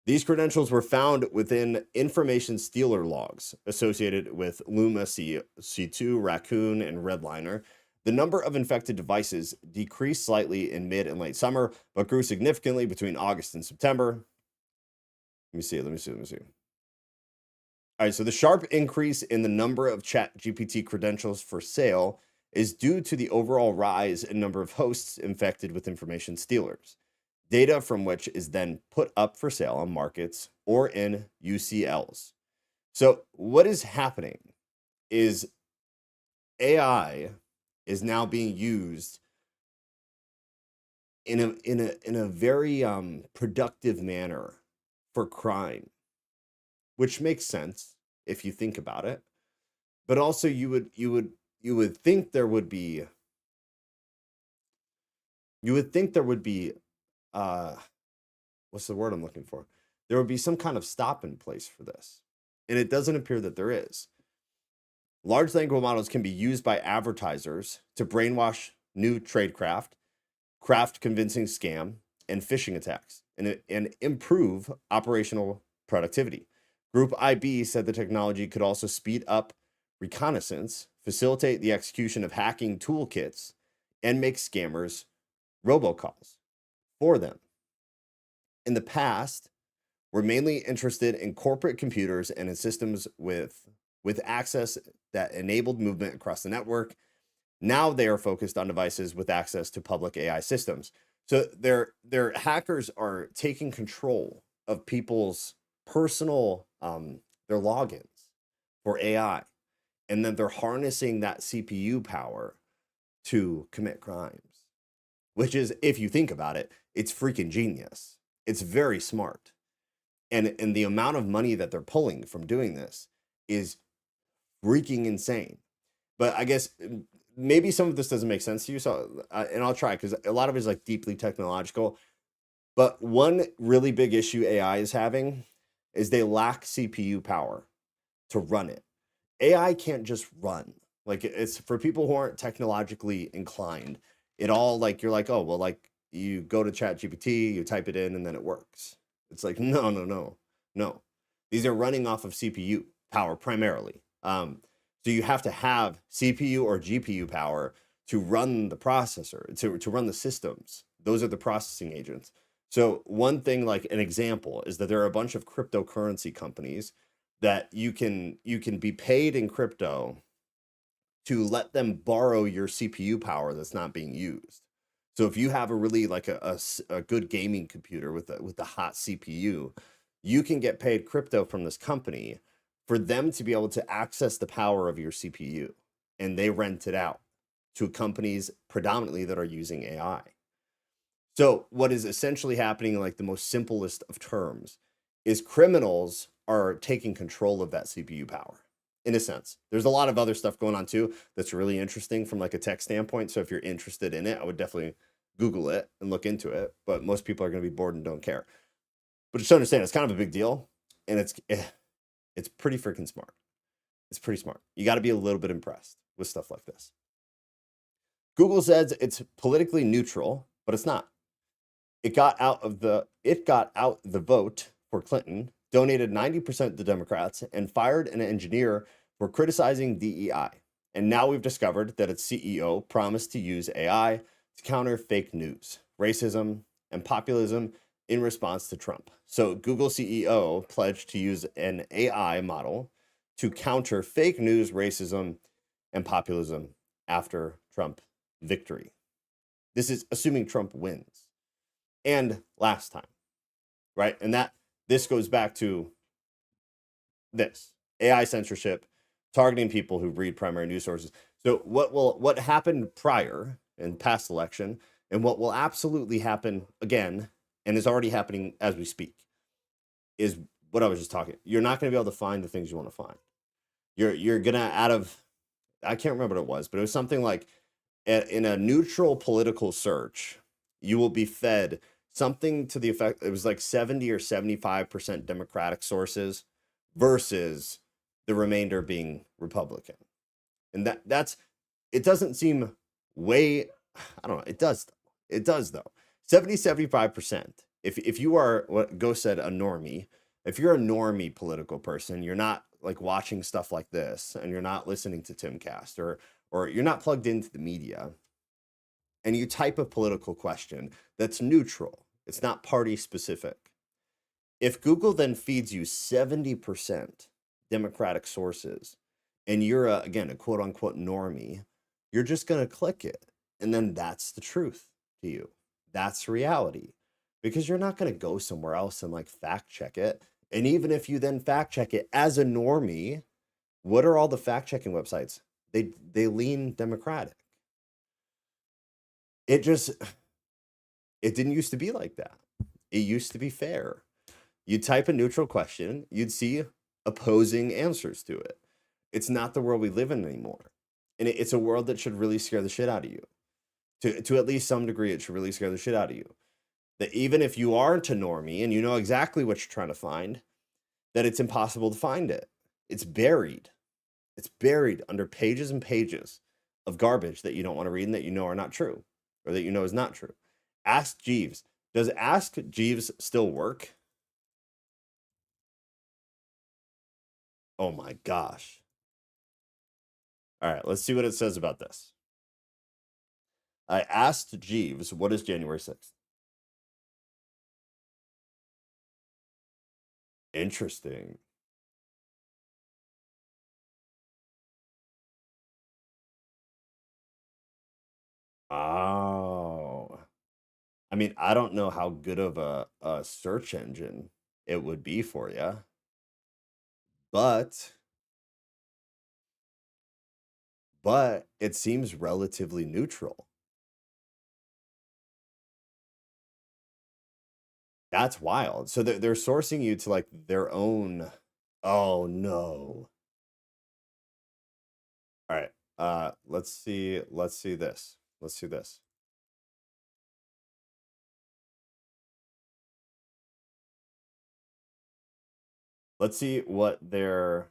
These credentials were found within information stealer logs associated with Luma C2, Raccoon, and Redliner. The number of infected devices decreased slightly in mid and late summer, but grew significantly between August and September. Let me see. All right, so the sharp increase in the number of ChatGPT credentials for sale is due to the overall rise in number of hosts infected with information stealers, data from which is then put up for sale on markets or in UCLs. So what is happening is AI is now being used in a very productive manner for crime, which makes sense if you think about it. But also you would think there would be what's the word I'm looking for? There would be some kind of stop in place for this. And it doesn't appear that there is. Large language models can be used by advertisers to brainwash new tradecraft, craft convincing scam, and phishing attacks, and improve operational productivity. Group IB said the technology could also speed up reconnaissance, facilitate the execution of hacking toolkits, and make scammers robocalls for them. In the past, we're mainly interested in corporate computers and in systems with access that enabled movement across the network. Now they are focused on devices with access to public AI systems. So their hackers are taking control of people's personal their logins for AI, and then they're harnessing that CPU power to commit crimes, which is, if you think about it, it's freaking genius. It's very smart, and the amount of money that they're pulling from doing this is freaking insane. But I guess maybe some of this doesn't make sense to you, so and I'll try, because a lot of it is like deeply technological. But one really big issue AI is having is they lack CPU power to run it. AI can't just run. Like, it's for people who aren't technologically inclined. It all, like, you're like, oh, well, like, you go to ChatGPT, you type it in, and then it works. It's like, no. These are running off of CPU power primarily. So you have to have CPU or GPU power to run the processor, to run the systems. Those are the processing agents. So one thing, like an example, is that there are a bunch of cryptocurrency companies that you can be paid in crypto to let them borrow your CPU power that's not being used. So if you have a really like a good gaming computer with the hot CPU, you can get paid crypto from this company for them to be able to access the power of your CPU, and they rent it out to companies predominantly that are using AI. So what is essentially happening, like the most simplest of terms, is criminals are taking control of that CPU power, in a sense. There's a lot of other stuff going on too that's really interesting from like a tech standpoint. So if you're interested in it, I would definitely Google it and look into it. But most people are going to be bored and don't care. But just understand, it's kind of a big deal, and it's pretty freaking smart. It's pretty smart. You got to be a little bit impressed with stuff like this. Google says it's politically neutral, but it's not. It got out the vote for Clinton, donated 90% to Democrats, and fired an engineer for criticizing DEI. And now we've discovered that its CEO promised to use AI to counter fake news, racism, and populism in response to Trump. So Google CEO pledged to use an AI model to counter fake news, racism, and populism after Trump victory. This is assuming Trump wins. And last time, right? And this goes back to this AI censorship, targeting people who read primary news sources. So what happened prior in past election and what will absolutely happen again and is already happening as we speak is what I was just talking. You're not going to be able to find the things you want to find. You're going to I can't remember what it was, but it was something like in a neutral political search, you will be fed something to the effect, it was like 70 or 75% Democratic sources versus the remainder being Republican. And it doesn't seem way, I don't know, it does though. 75%. If you are, what Go said, a normie, if you're a normie political person, you're not like watching stuff like this and you're not listening to Timcast or you're not plugged into the media and you type a political question that's neutral, it's not party specific. If Google then feeds you 70% Democratic sources and you're again a quote unquote normie, you're just going to click it. And then that's the truth to you. That's reality, because you're not going to go somewhere else and like fact check it. And even if you then fact check it as a normie, what are all the fact checking websites? They lean Democratic. It didn't used to be like that. It used to be fair. You type a neutral question, you'd see opposing answers to it. It's not the world we live in anymore. And it's a world that should really scare the shit out of you. To at least some degree, it should really scare the shit out of you. That even if you aren't a normie and you know exactly what you're trying to find, that it's impossible to find it. It's buried. It's buried under pages and pages of garbage that you don't want to read and that you know are not true, or that you know is not true. Ask Jeeves. Does Ask Jeeves still work? Oh my gosh. All right, let's see what it says about this. I asked Jeeves, what is January 6th? Interesting. Oh. I mean, I don't know how good of a search engine it would be for you, but it seems relatively neutral. That's wild. So they're sourcing you to like their own. Oh no. All right. Let's see this. Let's see this. Let's see what their.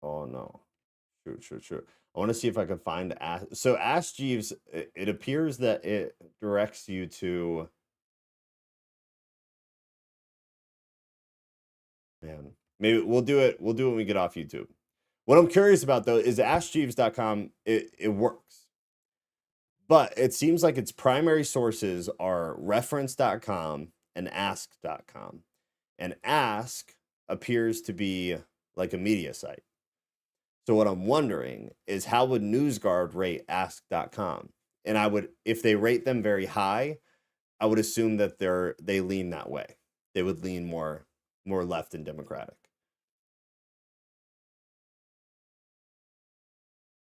Oh no. Shoot. I want to see if I can find so Ask Jeeves, it appears that it directs you to, man, maybe we'll do it when we get off YouTube. What I'm curious about though is askjeeves.com, it works. But it seems like its primary sources are reference.com and ask.com. And Ask appears to be like a media site. So what I'm wondering is how would NewsGuard rate ask.com? And I would, if they rate them very high, I would assume that they lean that way. They would lean more left and Democratic.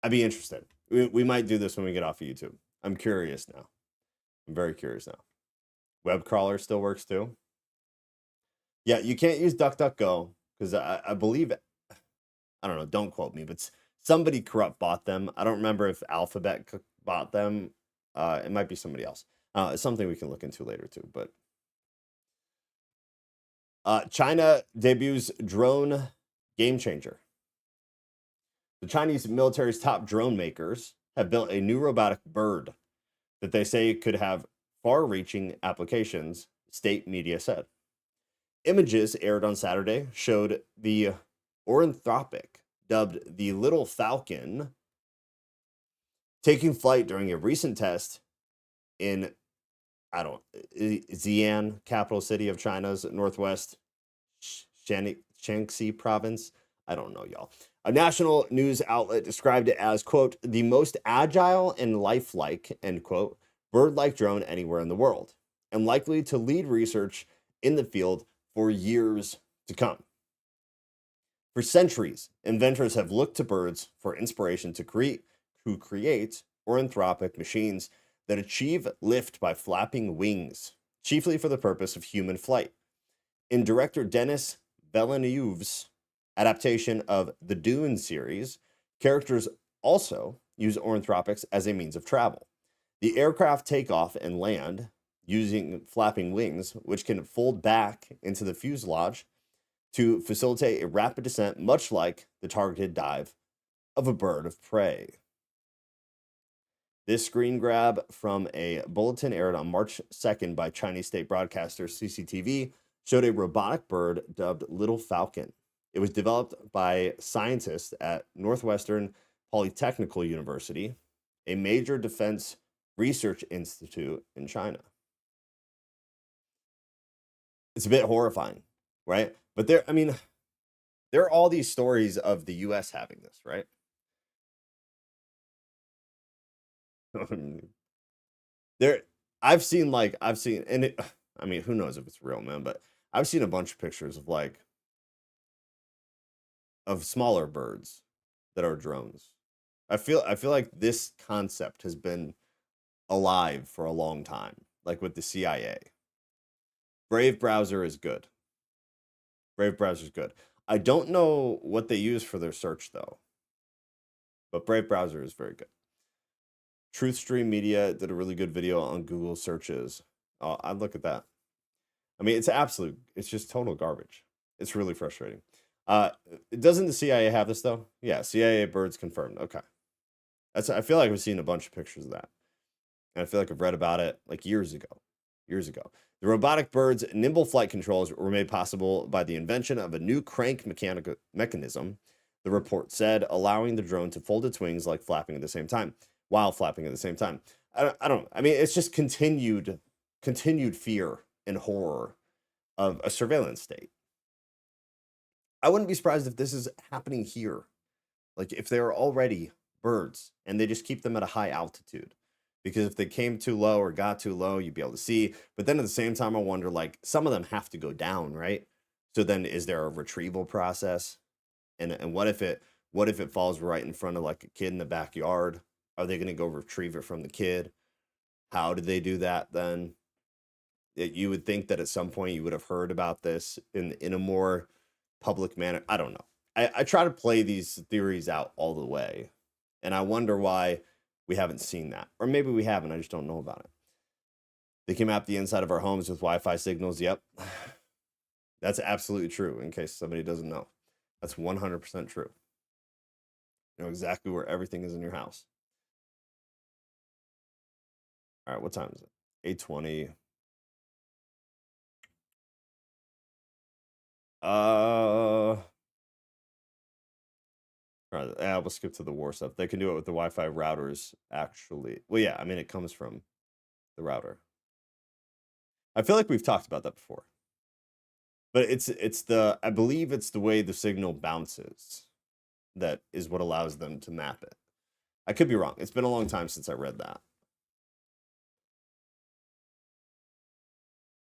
I'd be interested. We might do this when we get off of YouTube. I'm curious now. I'm very curious now. Web crawler still works too. Yeah, you can't use DuckDuckGo because I believe, I don't know, don't quote me, but somebody corrupt bought them. I don't remember if Alphabet bought them. It might be somebody else. It's something we can look into later too. But China debuts drone game changer. The Chinese military's top drone makers have built a new robotic bird that they say could have far-reaching applications, state media said. Images aired on Saturday showed the Ornithropic, dubbed the Little Falcon, taking flight during a recent test in, Xi'an, capital city of China's northwest Shaanxi province. I don't know, y'all. A national news outlet described it as, quote, the most agile and lifelike, end quote, bird-like drone anywhere in the world, and likely to lead research in the field for years to come. For centuries, inventors have looked to birds for inspiration to create ornithropic machines that achieve lift by flapping wings, chiefly for the purpose of human flight. In director Denis Villeneuve's adaptation of the Dune series, characters also use ornithropics as a means of travel. The aircraft take off and land using flapping wings, which can fold back into the fuselage to facilitate a rapid descent, much like the targeted dive of a bird of prey. This screen grab from a bulletin aired on March 2nd by Chinese state broadcaster CCTV showed a robotic bird dubbed Little Falcon. It was developed by scientists at Northwestern Polytechnical University, a major defense research institute in China. It's a bit horrifying, right? But there are all these stories of the US having this, right? I've seen, and it, who knows if it's real, man, but I've seen a bunch of pictures of smaller birds that are drones. I feel like this concept has been alive for a long time, like with the CIA. Brave browser is good. Brave browser is good. I don't know what they use for their search though, but Brave browser is very good. Truthstream Media did a really good video on Google searches. I'd look at that. It's just total garbage. It's really frustrating. Doesn't the CIA have this though? Yeah, CIA birds confirmed. Okay. I feel like I've seen a bunch of pictures of that. And I feel like I've read about it like years ago. The robotic bird's nimble flight controls were made possible by the invention of a new crank mechanism, the report said, allowing the drone to fold its wings while flapping at the same time. It's just continued fear and horror of a surveillance state. I wouldn't be surprised if this is happening here. Like if there are already birds and they just keep them at a high altitude. Because if they came too low or got too low, you'd be able to see. But then at the same time, I wonder, some of them have to go down, right? So then is there a retrieval process? And what if it falls right in front of a kid in the backyard? Are they going to go retrieve it from the kid? How do they do that then? You would think that at some point you would have heard about this in a more public manner. I don't know. I try to play these theories out all the way. And I wonder why we haven't seen that. Or maybe we haven't. I just don't know about it. They can map the inside of our homes with Wi-Fi signals. Yep. That's absolutely true, in case somebody doesn't know. That's 100% true. You know exactly where everything is in your house. All right, what time is it? 8:20. All right, yeah, we'll skip to the war stuff. They can do it with the Wi-Fi routers, actually. Well, yeah, it comes from the router. I feel like we've talked about that before. But I believe it's the way the signal bounces that is what allows them to map it. I could be wrong. It's been a long time since I read that.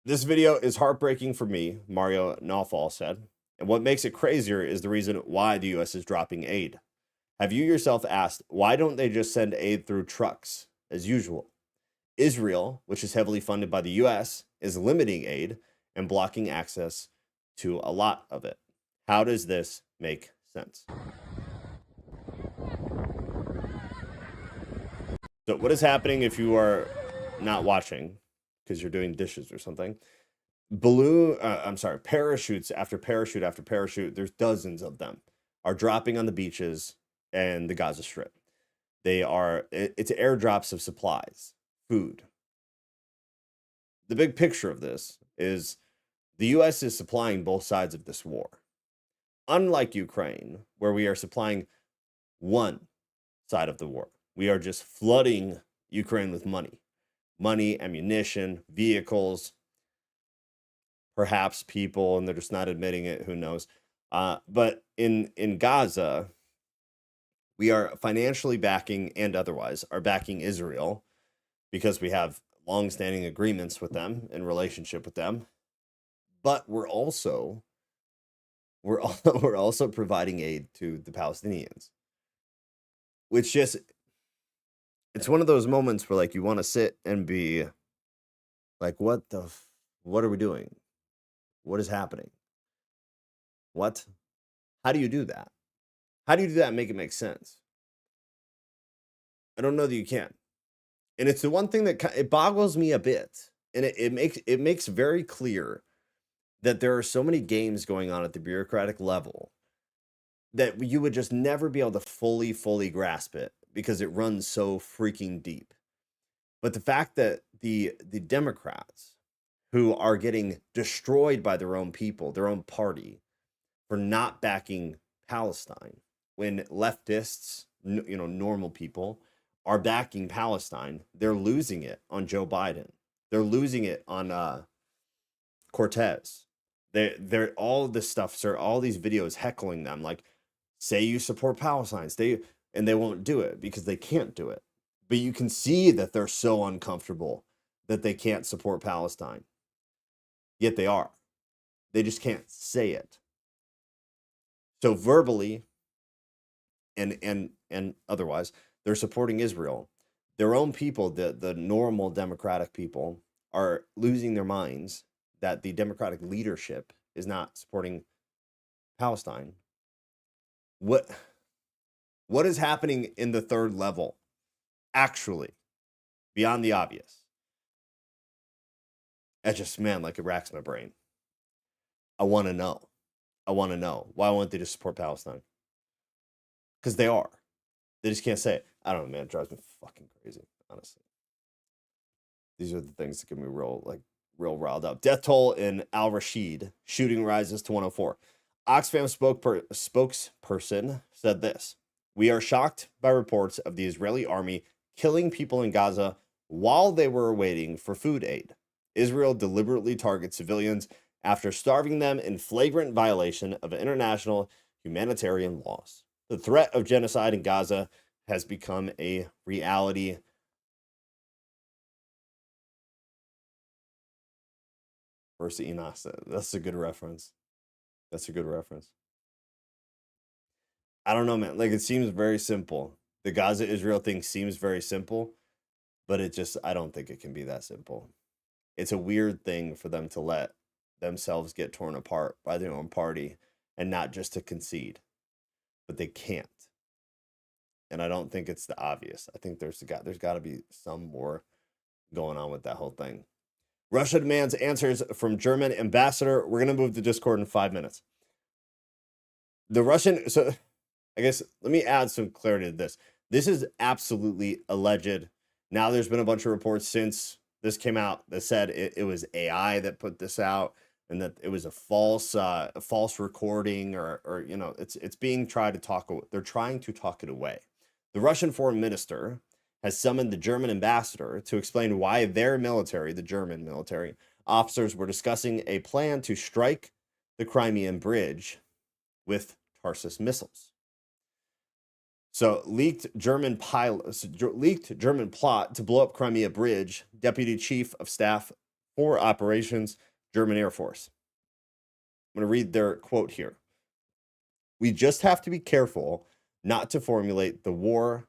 This video is heartbreaking for me, Mario Nawfal said. And what makes it crazier is the reason why the U.S. is dropping aid. Have you yourself asked, why don't they just send aid through trucks, as usual? Israel, which is heavily funded by the U.S., is limiting aid and blocking access to a lot of it. How does this make sense? So what is happening if you are not watching because you're doing dishes or something? Parachutes after parachute after parachute, there's dozens of them, are dropping on the beaches and the Gaza Strip. It's airdrops of supplies, food. The big picture of this is the U.S. is supplying both sides of this war. Unlike Ukraine, where we are supplying one side of the war, we are just flooding Ukraine with money, ammunition, vehicles, perhaps people, and they're just not admitting it. Who knows? But in Gaza, we are financially backing and otherwise are backing Israel because we have long-standing agreements with them and relationship with them. But we're also we're also providing aid to the Palestinians, which just, it's one of those moments where like you want to sit and be like, what are we doing? What is happening? What? How do you do that? How do you do that and make it make sense? I don't know that you can. And it's the one thing that it boggles me a bit. And it makes very clear that there are so many games going on at the bureaucratic level that you would just never be able to fully grasp it because it runs so freaking deep. But the fact that the Democrats, who are getting destroyed by their own people, their own party, for not backing Palestine, when leftists, normal people, are backing Palestine, they're losing it on Joe Biden. They're losing it on Cortez. They're all this stuff, sir. All these videos heckling them, like, say you support Palestine, and they won't do it because they can't do it. But you can see that they're so uncomfortable that they can't support Palestine. Yet they are. They just can't say it. So verbally and otherwise, they're supporting Israel. Their own people, the normal democratic people, are losing their minds that the democratic leadership is not supporting Palestine. What is happening in the third level, actually, beyond the obvious? It just, man, like, it racks my brain. I want to know. Why won't they just support Palestine? Because they are. They just can't say it. I don't know, man. It drives me fucking crazy, honestly. These are the things that get me real riled up. Death toll in Al Rashid. Shooting rises to 104. Oxfam spokesperson said this: "We are shocked by reports of the Israeli army killing people in Gaza while they were waiting for food aid. Israel deliberately targets civilians after starving them in flagrant violation of international humanitarian laws. The threat of genocide in Gaza has become a reality." Verse Enoch said. That's a good reference. I don't know, man. Like, it seems very simple. The Gaza-Israel thing seems very simple, but I don't think it can be that simple. It's a weird thing for them to let themselves get torn apart by their own party and not just to concede. But they can't. And I don't think it's the obvious. I think there's got to be some more going on with that whole thing. Russia demands answers from German ambassador. We're going to move to Discord in 5 minutes. So I guess let me add some clarity to this. This is absolutely alleged. Now there's been a bunch of reports since this came out that said it was AI that put this out and that it was a false recording or it's being tried to talk. They're trying to talk it away. The Russian foreign minister has summoned the German ambassador to explain why their military, the German military officers, were discussing a plan to strike the Crimean bridge with Tarsus missiles. So, leaked German plot to blow up Crimea bridge. Deputy Chief of Staff for Operations, German Air Force. I'm going to read their quote here. "We just have to be careful not to formulate the war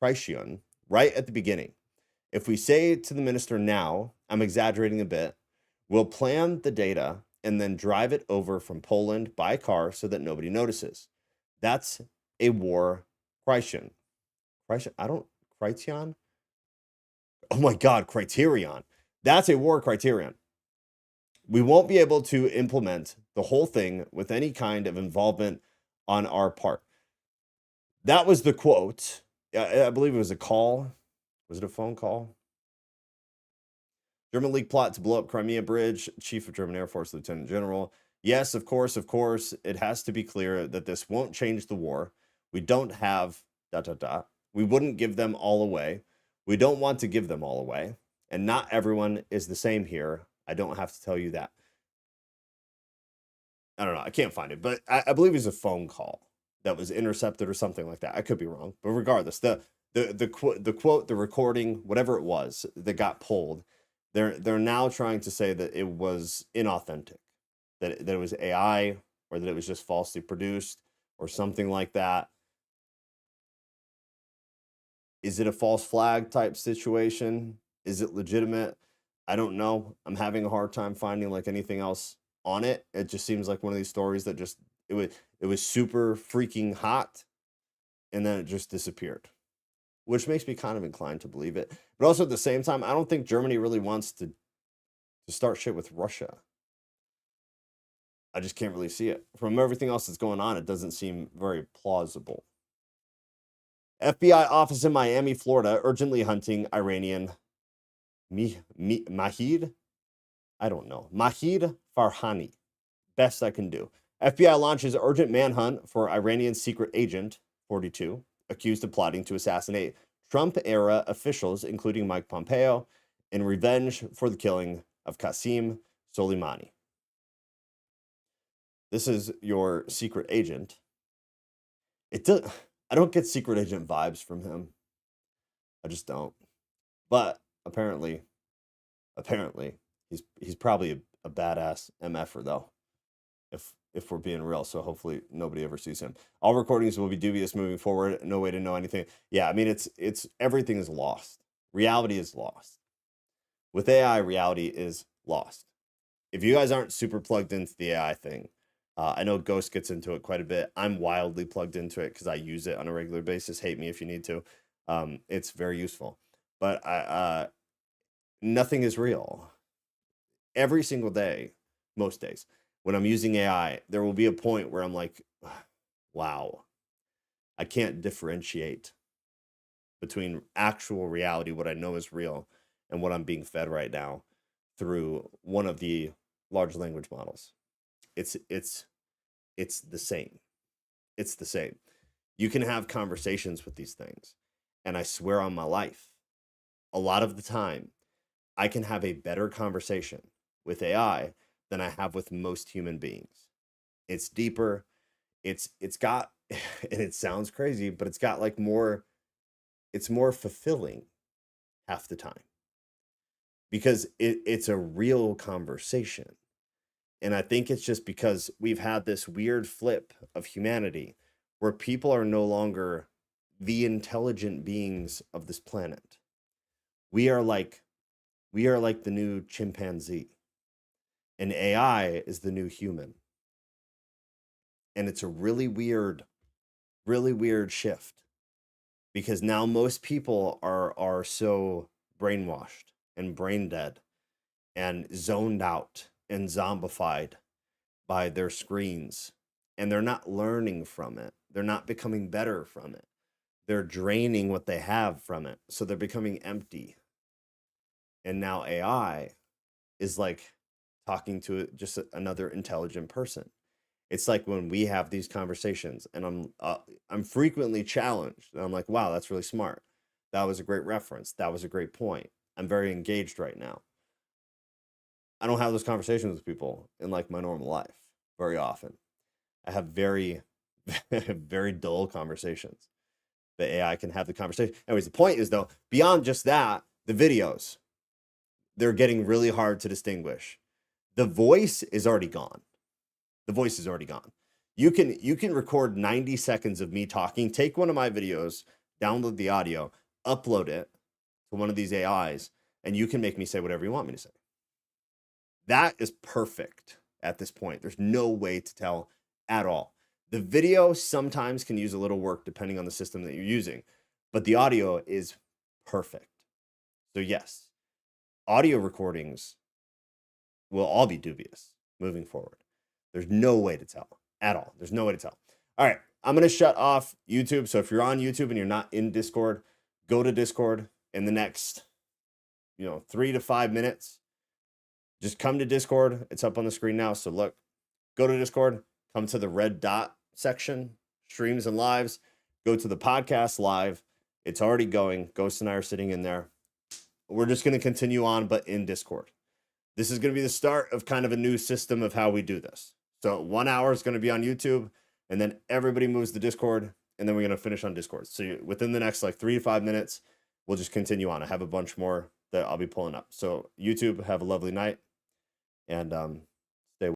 criterion right at the beginning. If we say to the minister now, I'm exaggerating a bit, we'll plan the data and then drive it over from Poland by car so that nobody notices. That's a war criterion." Criterion? Oh my God, criterion. That's a war criterion. "We won't be able to implement the whole thing with any kind of involvement on our part." That was the quote. I believe it was a call. Was it a phone call? German leaked plot to blow up Crimea bridge. Chief of German Air Force, Lieutenant General. "Yes, of course. It has to be clear that this won't change the war. We don't have ... We wouldn't give them all away. We don't want to give them all away. And not everyone is the same here. I don't have to tell you that." I don't know. I can't find it, but I believe it was a phone call that was intercepted or something like that. I could be wrong, but regardless, the quote, the recording, whatever it was that got pulled, they're now trying to say that it was inauthentic, that it was AI or that it was just falsely produced or something like that. Is it a false flag type situation? Is it legitimate? I don't know. I'm having a hard time finding like anything else on it. It just seems like one of these stories that just it was super freaking hot and then it just disappeared, which makes me kind of inclined to believe it. But also at the same time, I don't think Germany really wants to start shit with Russia. I just can't really see it. From everything else that's going on, it doesn't seem very plausible. FBI office in Miami, Florida, urgently hunting Iranian Mahid? I don't know. Mahid Farhani. Best I can do. FBI launches urgent manhunt for Iranian secret agent, 42, accused of plotting to assassinate Trump-era officials, including Mike Pompeo, in revenge for the killing of Qasem Soleimani. This is your secret agent. I don't get secret agent vibes from him. I just don't. But apparently he's probably a badass MFer though. If we're being real, so hopefully nobody ever sees him. All recordings will be dubious moving forward. No way to know anything. Yeah, I mean it's everything is lost. Reality is lost. With AI, reality is lost. If you guys aren't super plugged into the AI thing, I know Ghost gets into it quite a bit. I'm wildly plugged into it because I use it on a regular basis. Hate me if you need to. It's very useful. But nothing is real. Every single day, most days, when I'm using AI, there will be a point where I'm like, wow, I can't differentiate between actual reality, what I know is real, and what I'm being fed right now through one of the large language models. It's the same. It's the same. You can have conversations with these things, and I swear on my life, a lot of the time, I can have a better conversation with AI than I have with most human beings. It's deeper. It's got, and it sounds crazy, but it's got like more, it's more fulfilling half the time because it's a real conversation. And I think it's just because we've had this weird flip of humanity where people are no longer the intelligent beings of this planet. We are like the new chimpanzee. And AI is the new human. And it's a really weird shift because now most people are so brainwashed and brain dead and zoned out and zombified by their screens, and they're not learning from it. They're not becoming better from it. They're draining what they have from it. So they're becoming empty. And now AI is like talking to just another intelligent person. It's like when we have these conversations and I'm frequently challenged and I'm like, wow, that's really smart. That was a great reference. That was a great point. I'm very engaged right now. I don't have those conversations with people in like my normal life very often. I have very, very dull conversations. The AI can have the conversation. Anyways, the point is though, beyond just that, the videos, they're getting really hard to distinguish. The voice is already gone. The voice is already gone. You can record 90 seconds of me talking, take one of my videos, download the audio, upload it to one of these AIs, and you can make me say whatever you want me to say. That is perfect at this point. There's no way to tell at all. The video sometimes can use a little work depending on the system that you're using, but the audio is perfect. So yes, audio recordings will all be dubious moving forward. There's no way to tell at all. There's no way to tell. All right, I'm going to shut off YouTube. So if you're on YouTube and you're not in Discord, go to Discord in the next, 3 to 5 minutes. Just come to Discord. It's up on the screen now. So look, go to Discord, come to the red dot section, streams and lives, go to the podcast live. It's already going. Ghost and I are sitting in there. We're just going to continue on, but in Discord. This is going to be the start of kind of a new system of how we do this. So 1 hour is going to be on YouTube, and then everybody moves to Discord, and then we're going to finish on Discord. So within the next 3 to 5 minutes, we'll just continue on. I have a bunch more that I'll be pulling up. So YouTube, have a lovely night, and